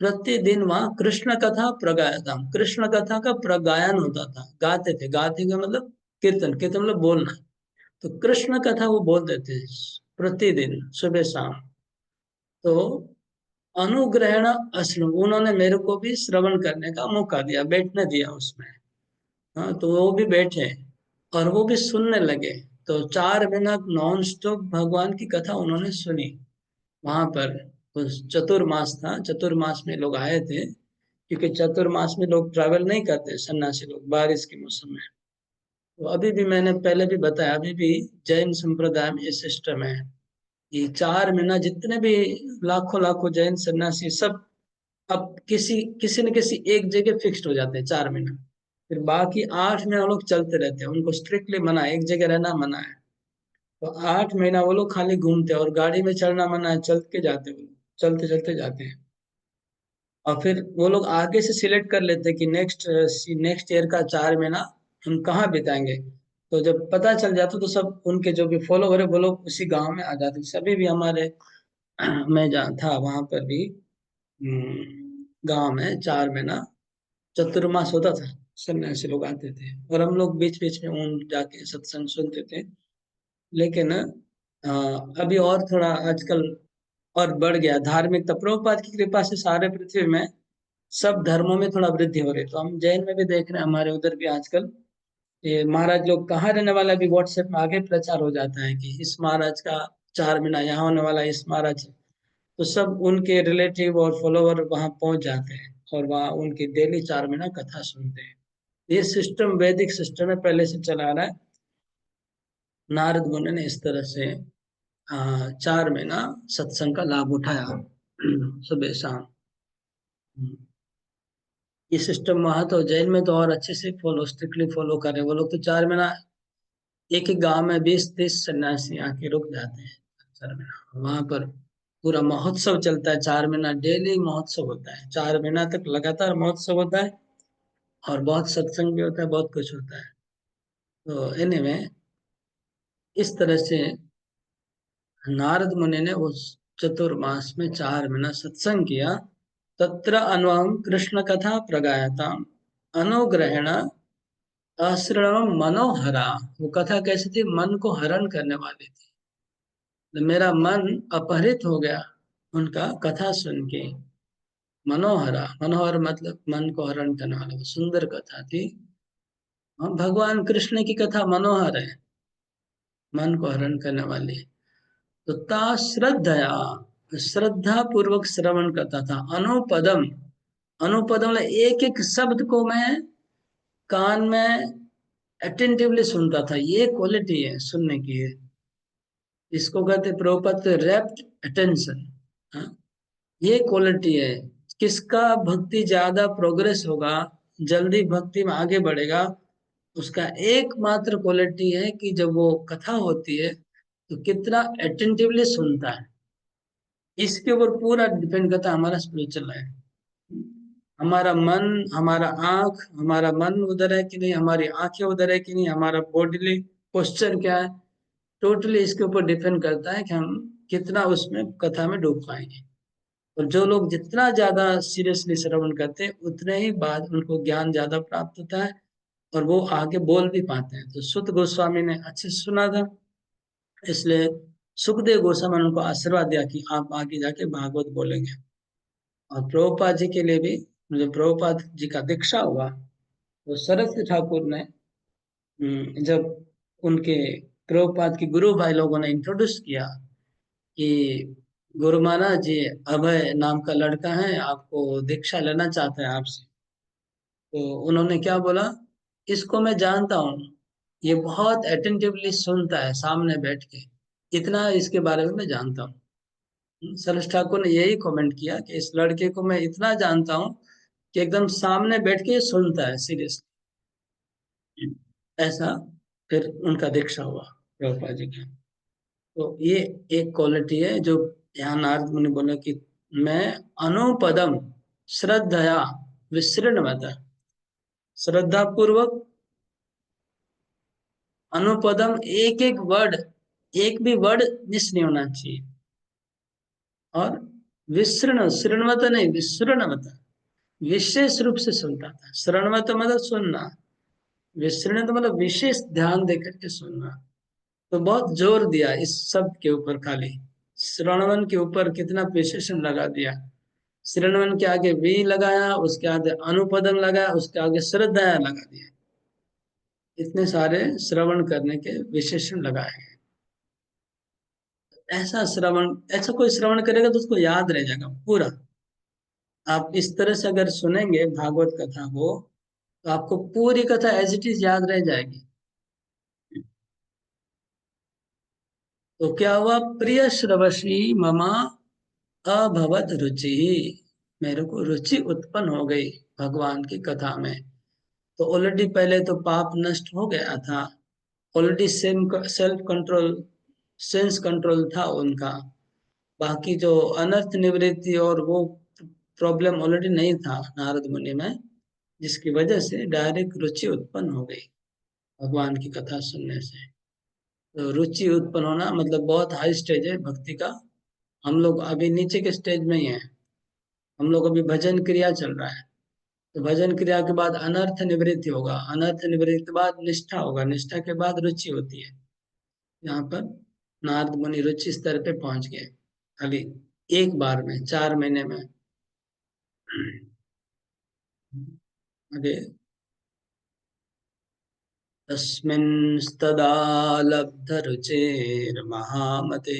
प्रतिदिन वहां कृष्ण कथा प्रगायता, कृष्ण कथा का प्रगायन होता था, गाते थे। गाते का मतलब कीर्तन, कीर्तन मतलब बोलना। तो कृष्ण कथा वो बोलते थे प्रतिदिन सुबह शाम। तो अनुग्रहण अश्रु, उन्होंने मेरे को भी श्रवण करने का मौका दिया, बैठने दिया उसमें। हाँ, तो वो भी बैठे और वो भी सुनने लगे। तो 4 महीना नॉन स्टॉप भगवान की कथा उन्होंने सुनी वहां पर। उस चतुर्मास था, चतुर्मास में लोग आए थे, क्योंकि चतुर्मास में लोग ट्रैवल नहीं करते, सन्यासी लोग, बारिश के मौसम में। तो अभी भी मैंने पहले भी बताया, अभी भी जैन संप्रदाय में ये सिस्टम है। ये 4 महीना जितने भी लाखों लाखों जैन सन्यासी सब अब किसी किसी न किसी एक जगह फिक्स्ड हो जाते हैं 4 महीना। फिर बाकी 8 महीना वो लोग चलते रहते हैं, उनको स्ट्रिक्टली मना है, एक जगह रहना मना है। तो 8 महीना वो लोग खाली घूमते हैं, और गाड़ी में चढ़ना मना है, चल के जाते हैं वो लोग, चलते चलते जाते हैं। और फिर वो लोग आगे से सिलेक्ट कर लेते हैं कि नेक्स्ट ईयर का 4 महीना हम कहाँ बिताएंगे। तो जब पता चल जाता तो सब उनके जो भी फॉलोवर है वो लोग उसी गांव में आ जाते। सभी भी हमारे मैं जहाँ था वहां पर भी गांव में 4 महीना चतुर्मास होता था, सन्यासी लोग आते थे और हम लोग बीच बीच में उन जाके सत्संग सुनते थे। लेकिन अभी और थोड़ा आजकल और बढ़ गया धार्मिकता, प्रभुपाद की कृपा से सारे पृथ्वी में सब धर्मों में थोड़ा वृद्धि हो रही है। तो हम जैन में भी देख रहे हैं, हमारे उधर भी आजकल ये महाराज लोग कहाँ रहने वाला भी व्हाट्सएप में आगे प्रचार हो जाता है कि इस महाराज का 4 महीना यहाँ होने वाला है, इस महाराज। तो सब उनके रिलेटिव और फॉलोवर वहां पहुंच जाते हैं और वहां उनकी डेली 4 महीना कथा सुनते हैं। ये सिस्टम वैदिक सिस्टम में पहले से चला आ रहा है। नारद मुनि ने इस तरह से 4 महीना सत्संग का लाभ उठाया सुबह शाम। ये सिस्टम वहां तो जैन में तो और अच्छे से फॉलो, स्ट्रिक्टली फॉलो कर रहे हैं वो लोग। तो 4 महीना एक एक गांव में 20-30 सन्यासी आके रुक जाते हैं 4 महीना वहां पर। पूरा महोत्सव चलता है 4 महीना, डेली महोत्सव होता है 4 महीना तक, लगातार महोत्सव होता है। और बहुत सत्संग भी होता है, बहुत कुछ होता है। तो एनीवे, इस तरह से नारद मुनि ने उस चतुर्मास में 4 महीना सत्संग किया। तत्र अनुम कृष्ण कथा प्रगायता अनुग्रहण आश्रम मनोहरा। वो कथा कैसी थी? मन को हरण करने वाली थी। तो मेरा मन अपहरित हो गया उनका कथा सुन के। मनोहरा, मनोहर मतलब मन को हरण करने वाला, वो सुंदर कथा थी। हाँ, भगवान कृष्ण की कथा मनोहर है, मन को हरण करने वाली। तो ता श्रद्धया, श्रद्धा पूर्वक श्रवण करता था। अनुपदम, अनुपदम मतलब एक एक शब्द को मैं कान में अटेंटिवली सुनता था। ये क्वालिटी है सुनने की है, इसको कहते प्रभुपद रैप्ट अटेंशन। हाँ, ये क्वालिटी है। किसका भक्ति ज्यादा प्रोग्रेस होगा, जल्दी भक्ति में आगे बढ़ेगा, उसका एकमात्र क्वालिटी है कि जब वो कथा होती है तो कितना अटेंटिवली सुनता है। इसके ऊपर पूरा डिपेंड करता है हमारा स्पिरिचुअल लाइफ। हमारा मन, हमारा आंख, हमारा मन उधर है कि नहीं, हमारी आंखें उधर है कि नहीं, हमारा बॉडीली पोस्चर क्या है, टोटली इसके ऊपर डिपेंड करता है कि हम कितना उसमें कथा में डूब पाएंगे। और जो लोग जितना ज्यादा सीरियसली श्रवण करते हैं उतने ही बाद उनको ज्ञान ज्यादा प्राप्त होता है और वो आगे बोल भी पाते हैं। तो सुत गोस्वामी ने अच्छे से सुना था, इसलिए सुखदेव गोस्वामी ने उनको आशीर्वाद दिया कि आप आगे जाके भागवत बोलेंगे। और प्रभुपाद जी के लिए भी, मुझे प्रभुपाद जी का दीक्षा हुआ तो सरस्वती ठाकुर ने जब उनके प्रभुपाद के गुरु भाई लोगों ने इंट्रोड्यूस किया कि गुरु महाराज जी अभय नाम का लड़का है, आपको दीक्षा लेना चाहते हैं आपसे। तो उन्होंने क्या बोला, इसको मैं जानता हूँ, ये बहुत अटेंटिवली सुनता है सामने बैठ के, इतना इसके बारे में मैं जानता हूँ। सरस ठाकुर ने यही कमेंट किया कि इस लड़के को मैं इतना जानता हूँ कि एकदम सामने बैठ के सुनता है सीरियसली। ऐसा फिर उनका दीक्षा हुआ प्रभुपाद जी का। तो ये एक क्वालिटी है जो यहाँ नारद मुनि बोले कि मैं अनुपदम श्रद्धया विसृणवत, श्रद्धा पूर्वक अनुपदम, एक एक वर्ड, एक भी वर्ड मिस नहीं होना चाहिए। और विसृण, श्रृणवत नहीं, विसृणवत, विशेष रूप से सुनता था। श्रृणवत मतलब सुनना, विसृण तो मतलब विशेष ध्यान देकर के सुनना। तो बहुत जोर दिया इस शब्द के ऊपर, खाली श्रवण के ऊपर कितना प्रिसिशन लगा दिया। श्रवण के आगे वी लगाया, उसके आगे अनुपदम लगाया, उसके आगे श्रद्धा लगा दिया। इतने सारे श्रवण करने के विशेषण लगाए गए। ऐसा श्रवण, ऐसा कोई श्रवण करेगा तो उसको याद रह जाएगा पूरा। आप इस तरह से अगर सुनेंगे भागवत कथा को, तो आपको पूरी कथा एज इट इज याद रह जाएगी। तो क्या हुआ, प्रिय श्रवसी ममा अभवत रुचि, मेरे को रुचि उत्पन्न हो गई भगवान की कथा में। तो ऑलरेडी पहले तो पाप नष्ट हो गया था, already self control, sense control था उनका। बाकी जो अनर्थ निवृत्ति और वो प्रॉब्लम ऑलरेडी नहीं था नारद मुनि में, जिसकी वजह से डायरेक्ट रुचि उत्पन्न हो गई भगवान की कथा सुनने से। तो रुचि उत्पन्न होना मतलब बहुत हाई स्टेज है भक्ति का। हम लोग अभी नीचे के स्टेज में ही हैं। हम लोग अभी भजन क्रिया चल रहा है। तो भजन क्रिया के बाद अनर्थ निवृत्ति होगा, अनर्थ निवृत्ति के बाद निष्ठा होगा, निष्ठा के बाद रुचि होती है। यहाँ पर नारद मुनि रुचि स्तर पे पहुंच गए, खाली एक बार में 4 महीने में। आगे, तस्मिंस्तदा लब्धरुचेर्महामते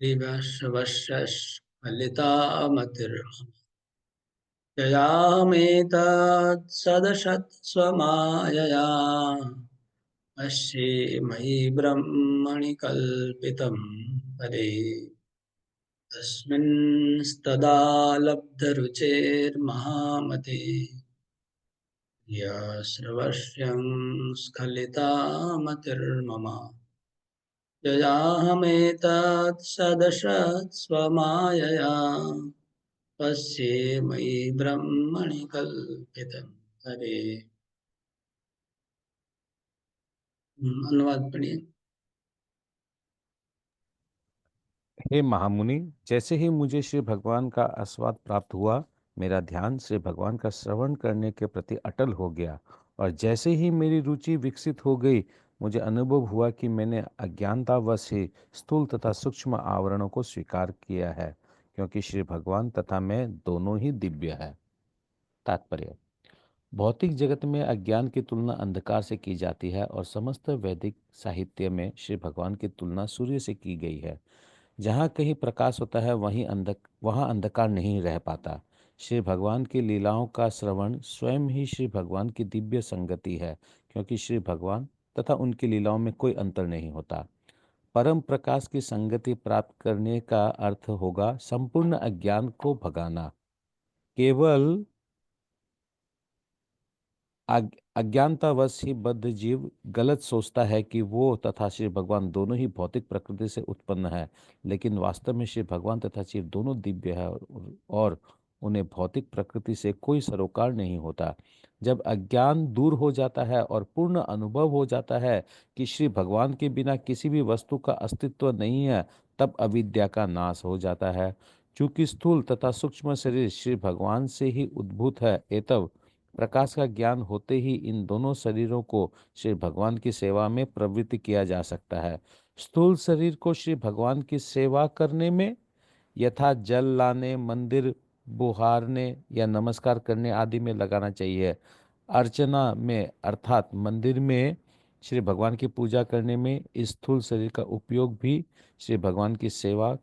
विवशवशस्खलितामतिर्मम ययामेतत् सदशत् स्वमायया पश्ये मयि ब्रह्मणि कल्पितं पदे तस्मिंस्तदा लब्धरुचेर्महामते यश्रवश्यं स्खलितामतिर्मम ययाहमेतत् सदशत् स्वमायया पश्ये मयि ब्रह्मणि कल्पितं हरे। अनुवाद पढ़िए। हे महामुनि, जैसे ही मुझे श्री भगवान का आस्वाद प्राप्त हुआ, मेरा ध्यान श्री भगवान का श्रवण करने के प्रति अटल हो गया। और जैसे ही मेरी रुचि विकसित हो गई, मुझे अनुभव हुआ कि मैंने अज्ञानतावश ही स्थूल तथा सूक्ष्म आवरणों को स्वीकार किया है, क्योंकि श्री भगवान तथा मैं दोनों ही दिव्य है। तात्पर्य: भौतिक जगत में अज्ञान की तुलना अंधकार से की जाती है, और समस्त वैदिक साहित्य में श्री भगवान की तुलना सूर्य से की गई है। जहाँ कहीं प्रकाश होता है वहाँ अंधकार नहीं रह पाता। श्री भगवान की लीलाओं का श्रवण स्वयं ही श्री भगवान की दिव्य संगति है, क्योंकि श्री भगवान तथा उनकी लीलाओं में कोई अंतर नहीं होता। परम प्रकाश की संगति प्राप्त करने का अर्थ होगा संपूर्ण अज्ञान को भगाना। केवल अज्ञानतावश ही बद्ध जीव गलत सोचता है कि वो तथा श्री भगवान दोनों ही भौतिक प्रकृति से उत्पन्न है, लेकिन वास्तव में श्री भगवान तथा शिव दोनों दिव्य है, और उन्हें भौतिक प्रकृति से कोई सरोकार नहीं होता। जब अज्ञान दूर हो जाता है और पूर्ण अनुभव हो जाता है कि श्री भगवान के बिना किसी भी वस्तु का अस्तित्व नहीं है, तब अविद्या का नाश हो जाता है। चूंकि स्थूल तथा सूक्ष्म शरीर श्री भगवान से ही उद्भूत है, एतव प्रकाश का ज्ञान होते ही इन दोनों शरीरों को श्री भगवान की सेवा में प्रवृत्त किया जा सकता है। स्थूल शरीर को श्री भगवान की सेवा करने में, यथा जल लाने, मंदिर बुहारने या नमस्कार करने आदि में लगाना चाहिए। अर्चना में अर्थात मंदिर में श्री भगवान की पूजा करने में स्थूल शरीर का उपयोग भी श्री भगवान की सेवा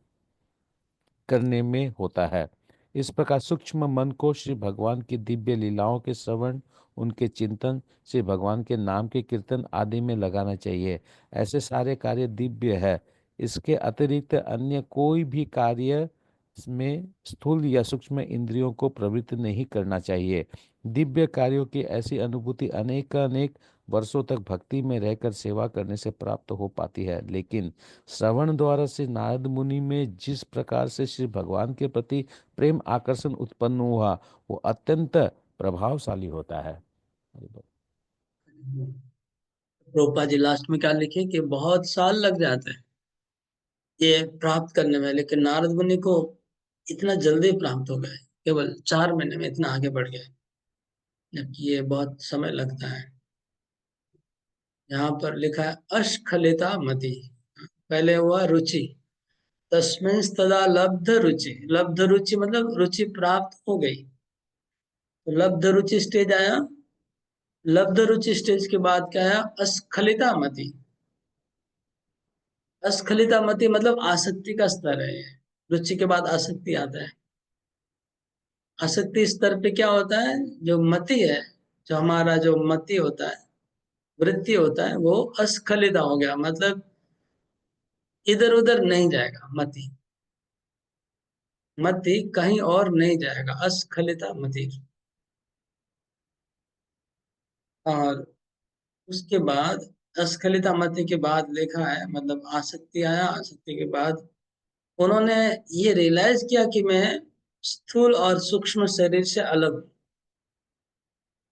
करने में होता है। इस प्रकार सूक्ष्म मन को श्री भगवान की दिव्य लीलाओं के श्रवण, उनके चिंतन, श्री भगवान के नाम के कीर्तन आदि में लगाना चाहिए। ऐसे सारे कार्य दिव्य है। इसके अतिरिक्त अन्य कोई भी कार्य में स्थूल या सूक्ष्म इंद्रियों को प्रवृत्त नहीं करना चाहिए। दिव्य कार्यों की ऐसी अनुभूति अनेक अनेक वर्षों तक भक्ति में रहकर सेवा करने से प्राप्त हो पाती है। लेकिन श्रवण द्वारा से नारद मुनि में जिस प्रकार से श्री भगवान के प्रति प्रेम आकर्षण उत्पन्न हुआ, वो अत्यंत प्रभावशाली होता है। रूपा जी लास्ट में क्या लिखे कि बहुत साल लग जाते हैं ये प्राप्त करने में, लेकिन नारद मुनि को इतना जल्दी प्राप्त हो गए, केवल 4 महीने में इतना आगे बढ़ गए, जबकि ये बहुत समय लगता है। यहाँ पर लिखा है अश्खलिता मति, पहले हुआ रुचि, तस्मिन् तदा लब्ध रुचि, लब्ध रुचि मतलब रुचि प्राप्त हो गई, तो लब्ध रुचि स्टेज आया। लब्ध रुचि स्टेज के बाद क्या आया, अस्खलिता मति। अस्खलिता मति मतलब आसक्ति का स्तर है ये। रुचि के बाद आसक्ति आता है। आसक्ति स्तर पे क्या होता है, जो मति है, जो हमारा जो मति होता है, वृत्ति होता है, वो अस्खलिता हो गया, मतलब इधर उधर नहीं जाएगा। मति मति कहीं और नहीं जाएगा, अस्खलिता मति। और उसके बाद अस्खलिता मति के बाद लिखा है, मतलब आसक्ति आया, आसक्ति के बाद उन्होंने ये रियलाइज किया कि मैं स्थूल और सूक्ष्म शरीर से अलग हूं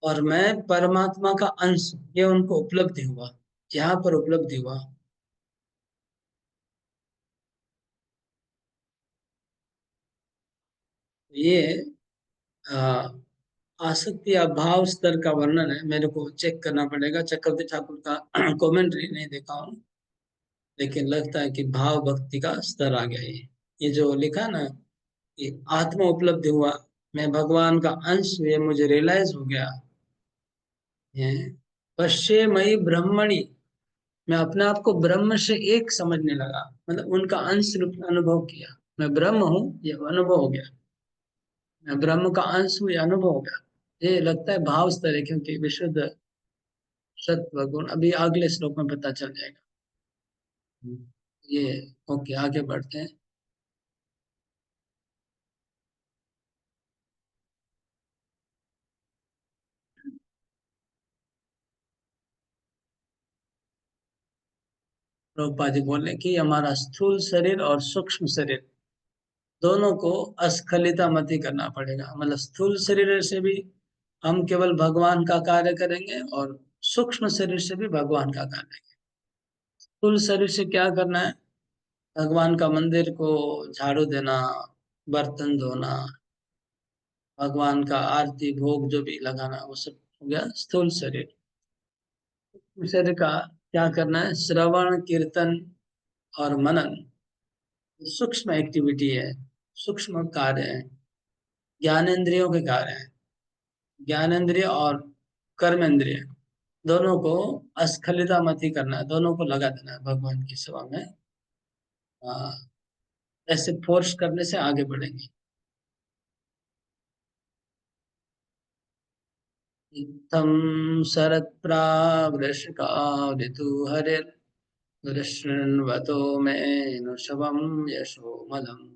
और मैं परमात्मा का अंश हूं। ये उनको उपलब्धि हुआ, यहाँ पर उपलब्धि हुआ। ये आ, आसक्ति या भाव स्तर का वर्णन है, मेरे को चेक करना पड़ेगा, चक्रवर्ती ठाकुर का कमेंट्री नहीं देखा हूँ, लेकिन लगता है कि भाव भक्ति का स्तर आ गया। ये जो लिखा ना, ये आत्म उपलब्धि हुआ, मैं भगवान का अंश हूँ, ये मुझे रियलाइज हो गया। ये पश्ये मई ब्रह्मणि, मैं अपने आप को ब्रह्म से एक समझने लगा, मतलब उनका अंश रूप में अनुभव किया। मैं ब्रह्म हूँ, ये अनुभव हो गया। मैं ब्रह्म का अंश हूँ, ये अनुभव हो गया। ये लगता है भाव स्तर है, क्योंकि विशुद्ध सत्व गुण अभी अगले श्लोक में पता चल जाएगा। ये ओके, आगे बढ़ते हैं। प्रभुपाद जी बोले कि हमारा स्थूल शरीर और सूक्ष्म शरीर दोनों को अस्खलिता मति करना पड़ेगा, मतलब स्थूल शरीर से भी हम केवल भगवान का कार्य करेंगे और सूक्ष्म शरीर से भी भगवान का कार्य करेंगे। स्थूल शरीर से क्या करना है, भगवान का मंदिर को झाड़ू देना, बर्तन धोना, भगवान का आरती भोग जो भी लगाना, वो सब हो गया स्थूल शरीर। शरीर का क्या करना है, श्रवण कीर्तन और मनन, सूक्ष्म एक्टिविटी है, सूक्ष्म कार्य है, ज्ञानेंद्रियों के कार्य है। ज्ञानेंद्रिय और कर्मेंद्रिय दोनों को अस्खलिता मत ही करना है, दोनों को लगा देना है भगवान की सेवा में। हाँ, ऐसे फोर्स करने से आगे बढ़ेंगे। इत्थं शरत्प्रावृषकावृतुहरिर् शृण्वतो मे नुशवं यशोमलम्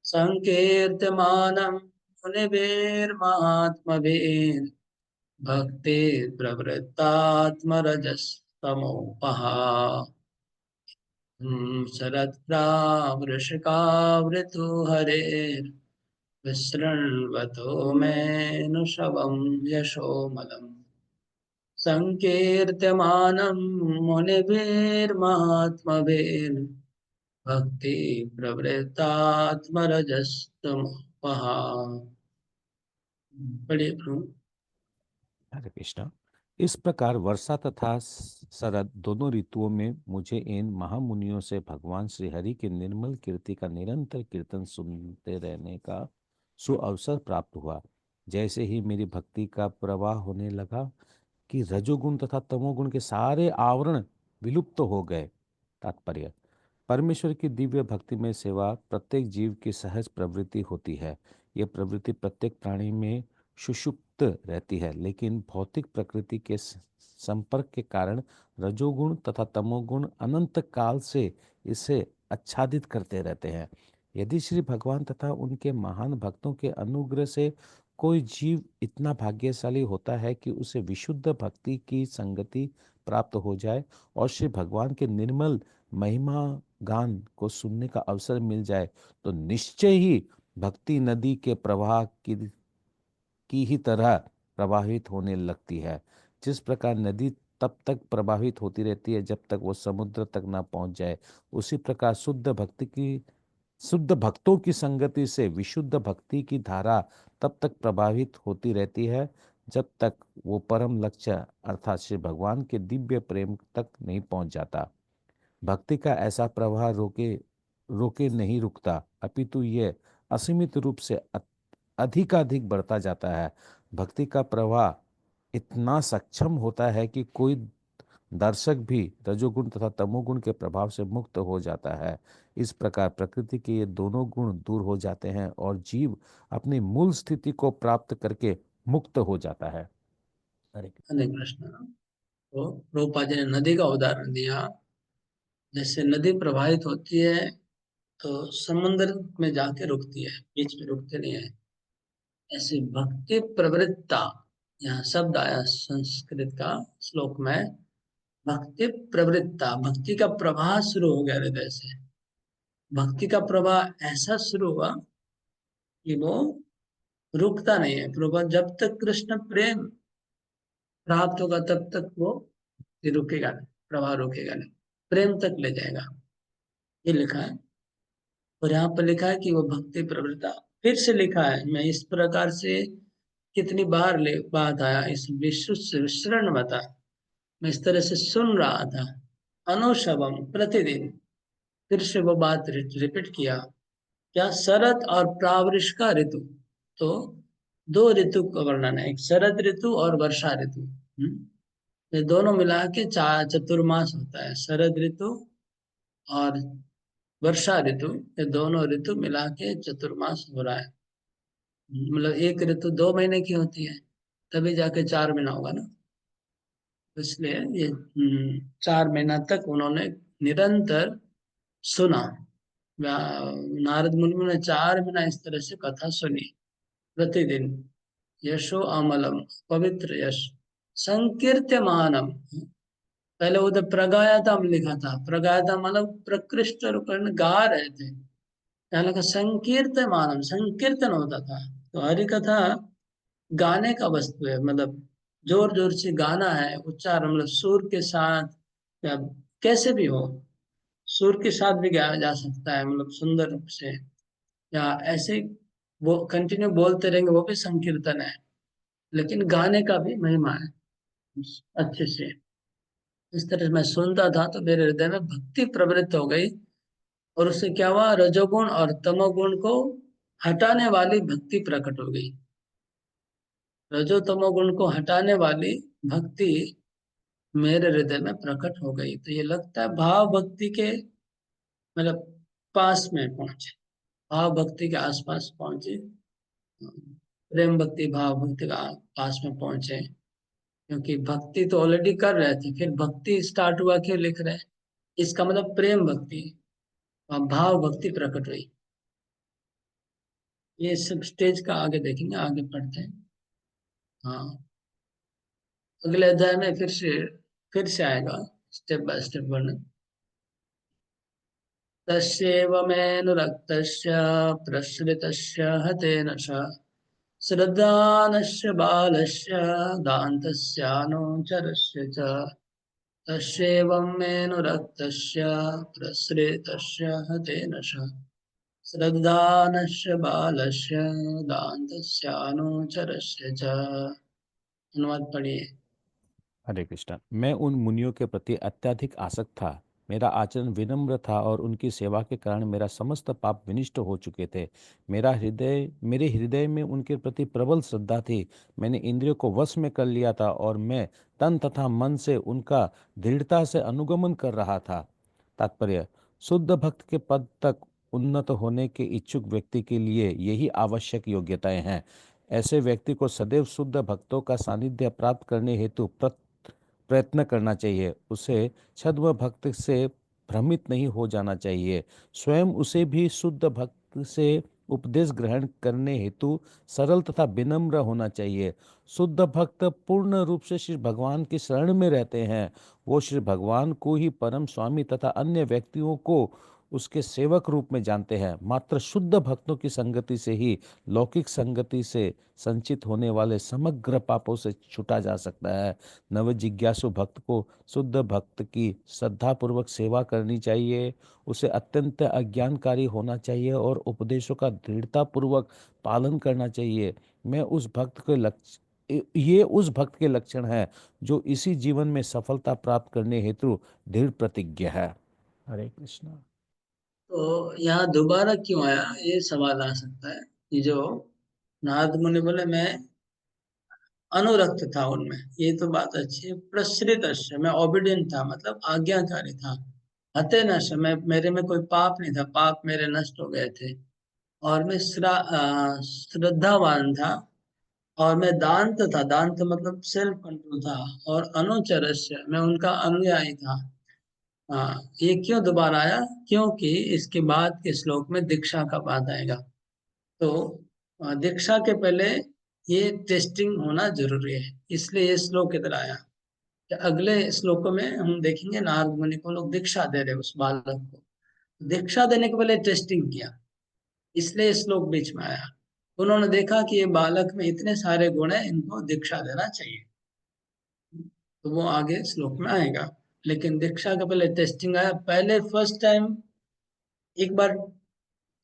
सङ्कीर्त्यमानं मुनिभिर्महात्मभिः भक्ति प्रवृत्तात्मरजस्तमोपः शरत्प्रावृषकावृतुहरिर् विशृण्वतो मे नुशवं यशोमलम् सङ्कीर्त्यमानं मुनिभिर्महात्मभिः भक्ति प्रवृत्तात्मरजस्तमोपः। पढ़िए प्रभु। हरे कृष्णा। इस प्रकार वर्षा तथा शरद दोनों ऋतुओं में मुझे इन महामुनियों से भगवान श्री हरि की निर्मल कीर्ति का निरंतर कीर्तन सुनते रहने का सुअवसर प्राप्त हुआ। जैसे ही मेरी भक्ति का प्रवाह होने लगा, कि रजोगुण तथा तमोगुण के सारे आवरण विलुप्त हो गए। तात्पर्य: परमेश्वर की दिव्य भक्ति में सेवा प्रत्येक जीव की सहज प्रवृत्ति होती है। यह प्रवृत्ति प्रत्येक प्राणी में सुषुप्त रहती है, लेकिन भौतिक प्रकृति के संपर्क के कारण रजोगुण तथा तमोगुण अनंत काल से इसे आच्छादित करते रहते हैं। यदि श्री भगवान तथा उनके महान भक्तों के अनुग्रह से कोई जीव इतना भाग्यशाली होता है कि उसे विशुद्ध भक्ति की संगति प्राप्त हो जाए और श्री भगवान के निर्मल महिमा गान को सुनने का अवसर मिल जाए, तो निश्चय ही भक्ति नदी के प्रवाह की ही तरह प्रवाहित होने लगती है। जिस प्रकार नदी तब तक प्रवाहित होती रहती है जब तक वो समुद्र तक ना पहुंच जाए, उसी प्रकार शुद्ध भक्तों की संगति से विशुद्ध भक्ति की धारा तब तक प्रभावित होती रहती है जब तक वो परम लक्ष्य अर्थात श्री भगवान के दिव्य प्रेम तक नहीं पहुंच जाता। भक्ति का ऐसा प्रवाह रोके रोके नहीं रुकता, अपितु ये असीमित रूप से अधिकाधिक बढ़ता जाता है। भक्ति का प्रवाह इतना सक्षम होता है कि कोई दर्शक भी रजोगुण तथा तमोगुण के प्रभाव से मुक्त हो जाता है। इस प्रकार प्रकृति के ये दोनों गुण दूर हो जाते हैं और जीव अपनी मूल स्थिति को प्राप्त करके मुक्त हो जाता है। हरे हरे कृष्ण। तो प्रभुपाद जी ने नदी का उदाहरण दिया। जैसे नदी प्रवाहित होती है तो समुद्र में जाके रुकती है, बीच में रुकते नहीं है। ऐसे भक्ति प्रवृत्ता, यहाँ शब्द आया संस्कृत का श्लोक में, भक्ति प्रवृत्ता, भक्ति का प्रवाह शुरू हो गया हृदय से। भक्ति का प्रवाह ऐसा शुरू हुआ कि वो रुकता नहीं है। प्रभु जब तक कृष्ण प्रेम प्राप्त होगा तब तक वो ये रुकेगा नहीं, प्रवाह रुकेगा नहीं, प्रेम तक ले जाएगा। ये लिखा है। और यहाँ पर लिखा है कि वो भक्ति प्रवृत्ता, फिर से लिखा है। मैं इस प्रकार से कितनी बार ले बात आया, इस विश्व से विश्रण बता, मैं इस तरह से सुन रहा था अनुशवम प्रतिदिन। फिर से वो बात रिपीट किया। क्या? शरद और प्रावृष का ऋतु। तो दो ऋतु का वर्णन है, एक शरद ऋतु और वर्षा ऋतु। ये दोनों मिला के चार चतुर्मास होता है। शरद ऋतु और वर्षा ऋतु, ये दोनों ऋतु मिला के चतुर्मास हो रहा है। मतलब एक ऋतु 2 महीने की होती है, तभी जाके 4 महीना होगा ना। तो इसलिए ये 4 महीना तक उन्होंने निरंतर सुना। नारद मुनि ने 4 महीना इस तरह से कथा सुनी प्रतिदिन। यशो अमलम, पवित्र यश, संकीर्त्यमानम। पहले उधर प्रगायतम लिखा था, प्रगायतम मतलब प्रकृष्ट रूप में गा रहे थे। यहाँ लिखा संकीर्त्यमानम, संकीर्तन होता था। तो हरि कथा गाने का वस्तु है, मतलब जोर जोर से गाना है, उच्चारण मतलब सुर के साथ, या कैसे भी हो, सुर के साथ भी गाया जा सकता है, मतलब सुंदर रूप से, या ऐसे वो कंटिन्यू बोलते रहेंगे, वो भी संकीर्तन है। लेकिन गाने का भी महिमा है अच्छे से। इस तरह से मैं सुनता था तो मेरे हृदय में भक्ति प्रवृत्त हो गई, और उससे क्या हुआ, रजोगुण और तमोगुण को हटाने वाली भक्ति प्रकट हो गई। रजो तमोगुण को हटाने वाली भक्ति मेरे हृदय में प्रकट हो गई। तो ये लगता है भाव भक्ति के मतलब पास में पहुंचे, भाव भक्ति के आसपास पहुंचे, प्रेम भक्ति भाव भक्ति का पास में पहुंचे। क्योंकि भक्ति तो ऑलरेडी कर रहे थे, फिर भक्ति स्टार्ट हुआ, क्यों लिख रहे हैं, इसका मतलब प्रेम भक्ति और भाव भक्ति प्रकट हुई। ये सब स्टेज का आगे देखेंगे, आगे पढ़ते हैं। हाँ, अगले अध्याय में फिर से आएगा स्टेप बाय स्टेप वर्णन। तस्यैवमेनुरक्तस्य प्रसृतस्य हतेन च श्रद्धानस्य बालस्य दान्तस्यानुचरस्य च। तस्यैवमेनुरक्तस्य प्रसृतस्य हतेन च श्रद्धानस्य बालस्य दान्तस्यानुचरस्य च। अनुवाद पढ़िए। हरे कृष्णा। मैं उन मुनियों के प्रति अत्यधिक आसक्त था मेरा आचरण विनम्र था और उनकी सेवा के कारण मेरा समस्त पाप विनिष्ट हो चुके थे। मेरे हृदय में उनके प्रति प्रबल श्रद्धा थी। मैंने इंद्रियों को वश में कर लिया था और मैं तन तथा मन से उनका दृढ़ता से अनुगमन कर रहा था। तात्पर्य: शुद्ध भक्त के पद तक उन्नत होने के इच्छुक व्यक्ति के लिए यही आवश्यक योग्यताएं हैं। ऐसे व्यक्ति को सदैव शुद्ध भक्तों का सानिध्य प्राप्त करने हेतु प्रयत्न करना चाहिए। उसे छद्म भक्त से भ्रमित नहीं हो जाना चाहिए। स्वयं उसे भी शुद्ध भक्त से उपदेश ग्रहण करने हेतु सरल तथा विनम्र होना चाहिए। शुद्ध भक्त पूर्ण रूप से श्री भगवान की शरण में रहते हैं। वो श्री भगवान को ही परम स्वामी तथा अन्य व्यक्तियों को उसके सेवक रूप में जानते हैं। मात्र शुद्ध भक्तों की संगति से ही लौकिक संगति से संचित होने वाले समग्र पापों से छूटा जा सकता है। नव जिज्ञासु भक्त को शुद्ध भक्त की श्रद्धापूर्वक सेवा करनी चाहिए। उसे अत्यंत अज्ञानकारी होना चाहिए और उपदेशों का दृढ़तापूर्वक पालन करना चाहिए। मैं उस भक्त के लक्ष्य ये उस भक्त के लक्षण है जो इसी जीवन में सफलता प्राप्त करने हेतु दृढ़ प्रतिज्ञ है। हरे कृष्णा। तो यहाँ दोबारा क्यों आया, ये सवाल आ सकता है। ये जो नारद मुनि बोले मैं अनुरक्त था उनमें, ये तो बात अच्छी है। प्रसृत मैं ओबिडियंट था, मतलब आज्ञाकारी था। हते नश्य मैं, मेरे में कोई पाप नहीं था, पाप मेरे नष्ट हो गए थे। और मैं श्रद्धावान था। और मैं दांत था, दांत मतलब सेल्फ कंट्रोल था। और अनुचरस्य मैं उनका अनुयायी था। हाँ, ये क्यों दोबारा आया? क्योंकि इसके बाद के श्लोक में दीक्षा का बात आएगा। तो दीक्षा के पहले ये टेस्टिंग होना जरूरी है, इसलिए ये श्लोक इधर आया। कि अगले श्लोकों में हम देखेंगे नारद मुनि को लोग दीक्षा दे रहे उस बालक को। दीक्षा देने के पहले टेस्टिंग किया, इसलिए ये श्लोक बीच में आया। उन्होंने देखा कि ये बालक में इतने सारे गुण है, इनको दीक्षा देना चाहिए। तो वो आगे श्लोक में आएगा। लेकिन दीक्षा का पहले टेस्टिंग आया, पहले फर्स्ट टाइम एक बार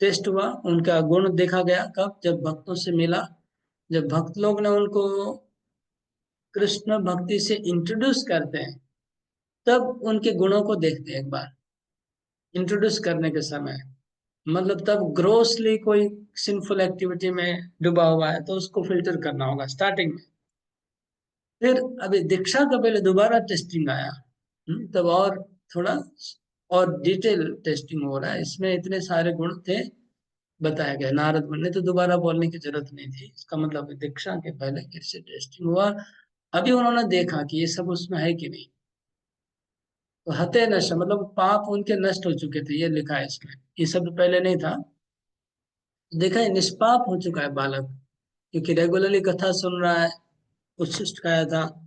टेस्ट हुआ, उनका गुण देखा गया। कब? जब भक्तों से मिला, जब भक्त लोग ने उनको कृष्ण भक्ति से इंट्रोड्यूस करते हैं, तब उनके गुणों को देखते हैं एक बार। इंट्रोड्यूस करने के समय, मतलब तब ग्रोसली कोई सिंफुल एक्टिविटी में डूबा हुआ है तो उसको फिल्टर करना होगा स्टार्टिंग में। फिर अभी दीक्षा का पहले दोबारा टेस्टिंग आया। तब और थोड़ा और डिटेल टेस्टिंग हो रहा है, इसमें इतने सारे गुण थे बताया गया। नारद मुनि ने तो दोबारा बोलने की जरूरत नहीं थी, इसका मतलब है दीक्षा के पहले फिर से टेस्टिंग हुआ। अभी उन्होंने देखा कि ये सब उसमें है कि नहीं। तो हते नष्ट मतलब पाप उनके नष्ट हो चुके थे, ये लिखा है इसमें। ये सब पहले नहीं था। देखा है निष्पाप हो चुका है बालक, क्योंकि रेगुलरली कथा सुन रहा है, उच्छिष्ट खाया था।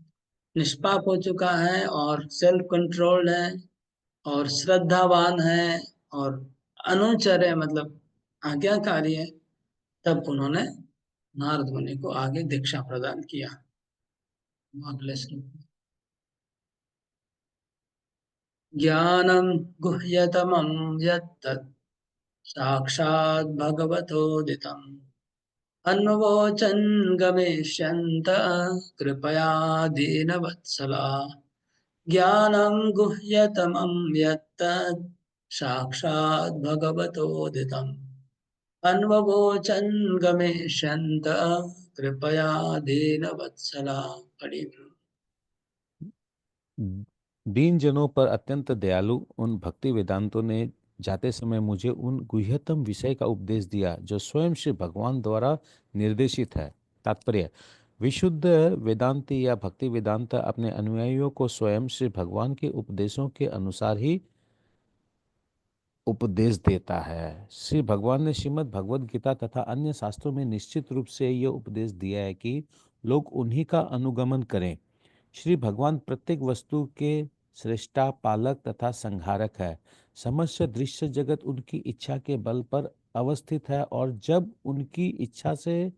निष्पाप हो चुका है और सेल्फ कंट्रोल्ड है और श्रद्धावान है और अनुचर है, मतलब आज्ञाकारी है। तब उन्होंने नारद मुनि को आगे दीक्षा प्रदान किया। अगले श्लोक में, ज्ञानम गुह्यतमं यत्तत् साक्षात् भगवतोदितम् अन्वोचन् गमिष्यन्त कृपया दीनवत्सला। ज्ञानं गुह्यतमं यत्तत् साक्षात् भगवतोदितम् अन्ववोचन् गमिष्यन्त कृपया दीनवत्सला। पढ़िए। दीन जनों पर अत्यंत दयालु उन भक्ति वेदांतों ने जाते समय मुझे उन गुह्यतम विषय का उपदेश दिया जो स्वयं श्री भगवान द्वारा निर्देशित है। तात्पर्य: विशुद्ध वेदांती या भक्ति वेदांत अपने अनुयायियों को स्वयं श्री भगवान के उपदेशों के अनुसार ही उपदेश देता है। श्री भगवान ने श्रीमद् भगवद गीता तथा अन्य शास्त्रों में निश्चित रूप से यह उपदेश दिया है कि लोग उन्हीं का अनुगमन करें। श्री भगवान प्रत्येक वस्तु के सृष्टा, पालक तथा संहारक है। समस्त दृश्य जगत उनकी इच्छा के बल पर अवस्थित है और जब उनकी इच्छा से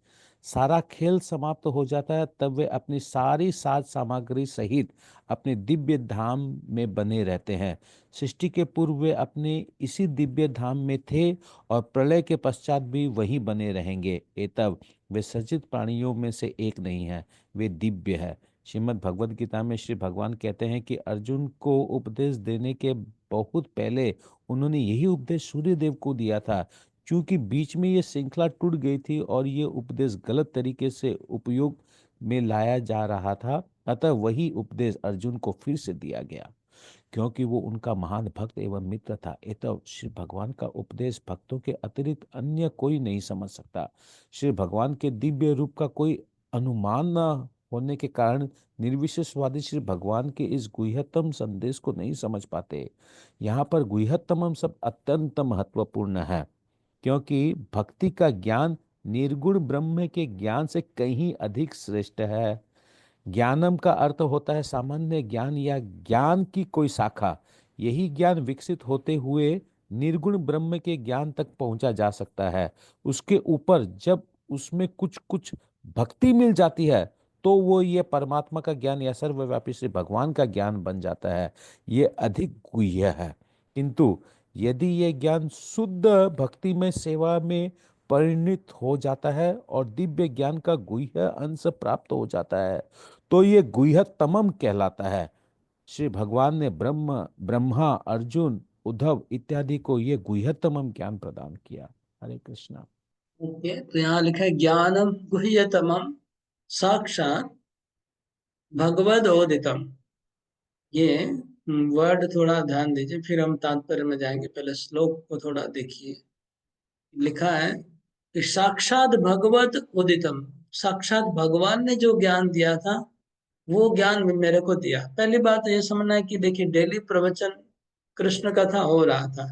सारा खेल समाप्त हो जाता है तब वे अपनी सारी साज सामग्री सहित अपने दिव्य धाम में बने रहते हैं। सृष्टि के पूर्व वे अपने इसी दिव्य धाम में थे और प्रलय के पश्चात भी वहीं बने रहेंगे। तब वे सचित प्राणियों में से एक नहीं है, वे दिव्य है। श्रीमद् भगवद गीता में श्री भगवान कहते हैं कि अर्जुन को उपदेश देने के बहुत पहले उन्होंने यही उपदेश सूर्य देव को दिया था। क्योंकि बीच में ये श्रृंखला टूट गई थी और ये उपदेश गलत तरीके से उपयोग में लाया जा रहा था, अतः वही उपदेश अर्जुन को फिर से दिया गया। क्योंकि वो उनका महान भक्त एवं मित्र था, अतः श्री भगवान का उपदेश भक्तों के अतिरिक्त अन्य कोई नहीं समझ सकता। श्री भगवान के दिव्य रूप का कोई अनुमान न होने के कारण निर्विशेषवादी श्री भगवान के इस गुह्यतम संदेश को नहीं समझ पाते। यहाँ पर गुह्यतम शब्द अत्यंत महत्वपूर्ण है, क्योंकि भक्ति का ज्ञान निर्गुण ब्रह्म के ज्ञान से कहीं अधिक श्रेष्ठ है। ज्ञानम का अर्थ होता है सामान्य ज्ञान या ज्ञान की कोई शाखा। यही ज्ञान विकसित होते हुए निर्गुण ब्रह्म के ज्ञान तक पहुंचा जा सकता है। उसके ऊपर जब उसमें कुछ कुछ भक्ति मिल जाती है, तो वो ये परमात्मा का ज्ञान या सर्वव्यापी श्री भगवान का ज्ञान बन जाता है। ये अधिक गुह्य है। किंतु यदि ये ज्ञान शुद्ध भक्ति में सेवा में परिणित हो जाता है और दिव्य ज्ञान का गुह्य अंश प्राप्त हो जाता है, तो ये गुह्यतमम कहलाता है। श्री भगवान ने ब्रह्मा, अर्जुन, उद्धव इत्यादि को ये गुह्यतमम ज्ञान प्रदान किया। हरे कृष्णा। ओके, तो यहाँ लिखा है ज्ञानम गुह्यतमम साक्षात भगवदोदितम। ये वर्ड थोड़ा ध्यान दीजिए, फिर हम तात्पर्य में जाएंगे। पहले श्लोक को थोड़ा देखिए। लिखा है कि साक्षात भगवत उदितम, साक्षात भगवान ने जो ज्ञान दिया था वो ज्ञान मेरे को दिया। पहली बात ये समझना है कि देखिए, डेली प्रवचन कृष्ण कथा हो रहा था,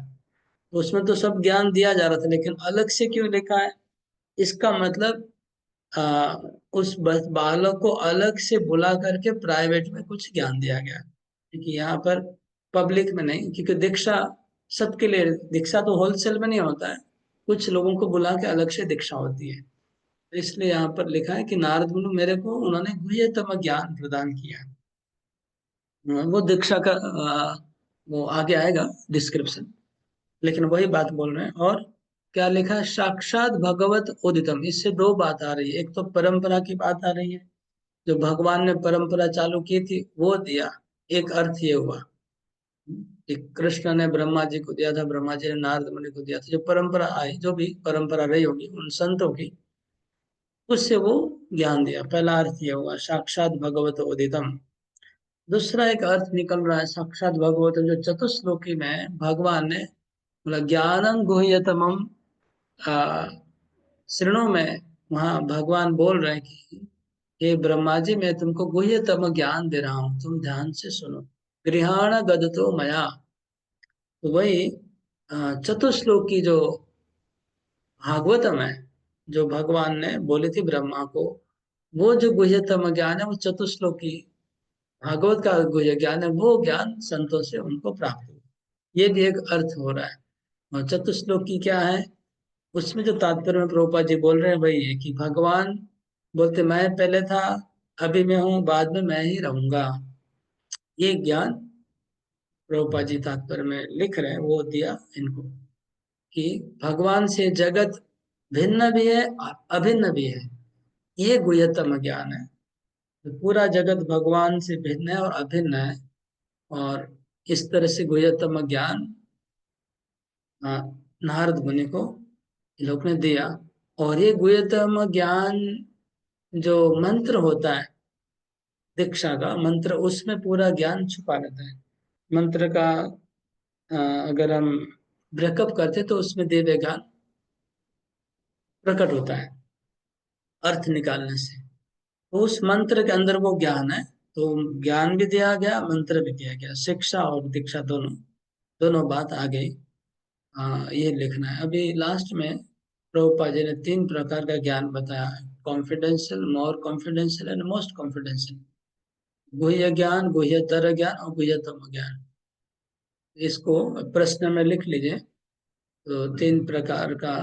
तो उसमें तो सब ज्ञान दिया जा रहा था, लेकिन अलग से क्यों लिखा है? इसका मतलब आ, उस बालक को अलग से बुला करके प्राइवेट में कुछ ज्ञान दिया गया, क्योंकि यहाँ पर पब्लिक में नहीं। क्योंकि दीक्षा सबके लिए, दीक्षा तो होलसेल में नहीं होता है, कुछ लोगों को बुला के अलग से दीक्षा होती है। तो इसलिए यहाँ पर लिखा है कि नारद मुनि मेरे को उन्होंने गुह्यतम ज्ञान प्रदान किया। वो दीक्षा का वो आगे आएगा डिस्क्रिप्शन, लेकिन वही बात बोल रहे हैं। और क्या लिखा है? साक्षात भगवत उदितम। इससे दो बात आ रही है। एक तो परंपरा की बात आ रही है, जो भगवान ने परंपरा चालू की थी वो दिया। एक अर्थ ये हुआ कि कृष्ण ने ब्रह्मा जी को दिया था, ब्रह्मा जी ने नारद मुनि को दिया था। जो परंपरा आई, जो भी परंपरा रही होगी उन संतों की, उससे वो ज्ञान दिया। पहला अर्थ ये हुआ साक्षात भगवत उदितम। दूसरा एक अर्थ निकल रहा है साक्षात भगवत, जो चतुश्लोकी में भगवान ने मतलब ज्ञानम गुह्यतमम श्रेणों में, वहां भगवान बोल रहे हैं कि हे ब्रह्मा जी, मैं तुमको गुह्यतम ज्ञान दे रहा हूँ, तुम ध्यान से सुनो। गृहाण गदतो मया। तो वही चतुश्लोक की जो भागवतम है, जो भगवान ने बोली थी ब्रह्मा को, वो जो गुह्यतम ज्ञान है वो चतुश्लोकी भागवत का गुह्य ज्ञान है। वो ज्ञान संतों से उनको प्राप्त हुआ। ये भी एक अर्थ हो रहा है। और चतुश्लोकी क्या है? उसमें जो तात्पर्य में प्रभुपाद जी बोल रहे हैं वही है कि भगवान बोलते मैं पहले था, अभी मैं हूँ, बाद में मैं ही रहूंगा। ये ज्ञान प्रभुपाद जी तात्पर्य में लिख रहे हैं, वो दिया इनको कि भगवान से जगत भिन्न भी है और अभिन्न भी है। ये गुह्यतम ज्ञान है। तो पूरा जगत भगवान से भिन्न है और अभिन्न है। और इस तरह से गुह्यतम ज्ञान नारद मुनि को इन लोग ने दिया। और ये गुह्यतम ज्ञान जो मंत्र होता है, दीक्षा का मंत्र, उसमें पूरा ज्ञान छुपा रहता है। मंत्र का अगर हम ब्रेकअप करते तो उसमें दिव्य ज्ञान प्रकट होता है अर्थ निकालने से। तो उस मंत्र के अंदर वो ज्ञान है। तो ज्ञान भी दिया गया, मंत्र भी दिया गया, शिक्षा और दीक्षा दोनों, दोनों बात आ गई। ये लिखना है। अभी लास्ट में प्रभुपाद जी ने तीन प्रकार का ज्ञान बताया है: confidential, more confidential and most confidential. गुह्य ज्ञान, गुह्यतर ज्ञान और गुह्यतम ज्ञान। इसको प्रश्न में लिख लीजिए। तो तीन प्रकार का,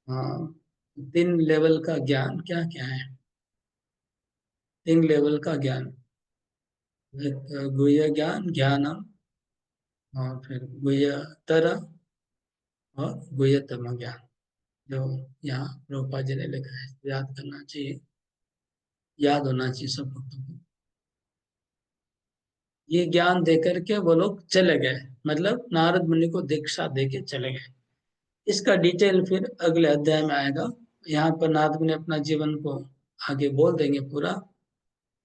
हाँ, तीन लेवल का ज्ञान क्या क्या है? तीन लेवल का ज्ञान: एक गुह्य ज्ञान, ज्ञानम, और फिर गुह्यतर और गुह्यतम ज्ञान, जो यहाँ प्रभुपाद जी ने लिखा है। याद करना चाहिए, याद होना चाहिए सब भक्तों को। ये ज्ञान दे करके वो लोग चले गए, मतलब नारद मुनि को दीक्षा दे के चले गए। इसका डिटेल फिर अगले अध्याय में आएगा। यहाँ पर नारद मुनि अपना जीवन को आगे बोल देंगे पूरा।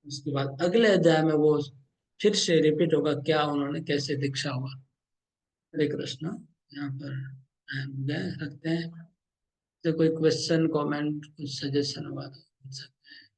उसके बाद अगले अध्याय में वो फिर से रिपीट होगा, क्या उन्होंने कैसे दीक्षा हुआ। हरे कृष्ण। यहाँ पर हम गए रखते हैं। तो कोई क्वेश्चन कमेंट कुछ सजेशन होगा तो पूछ सकते हैं।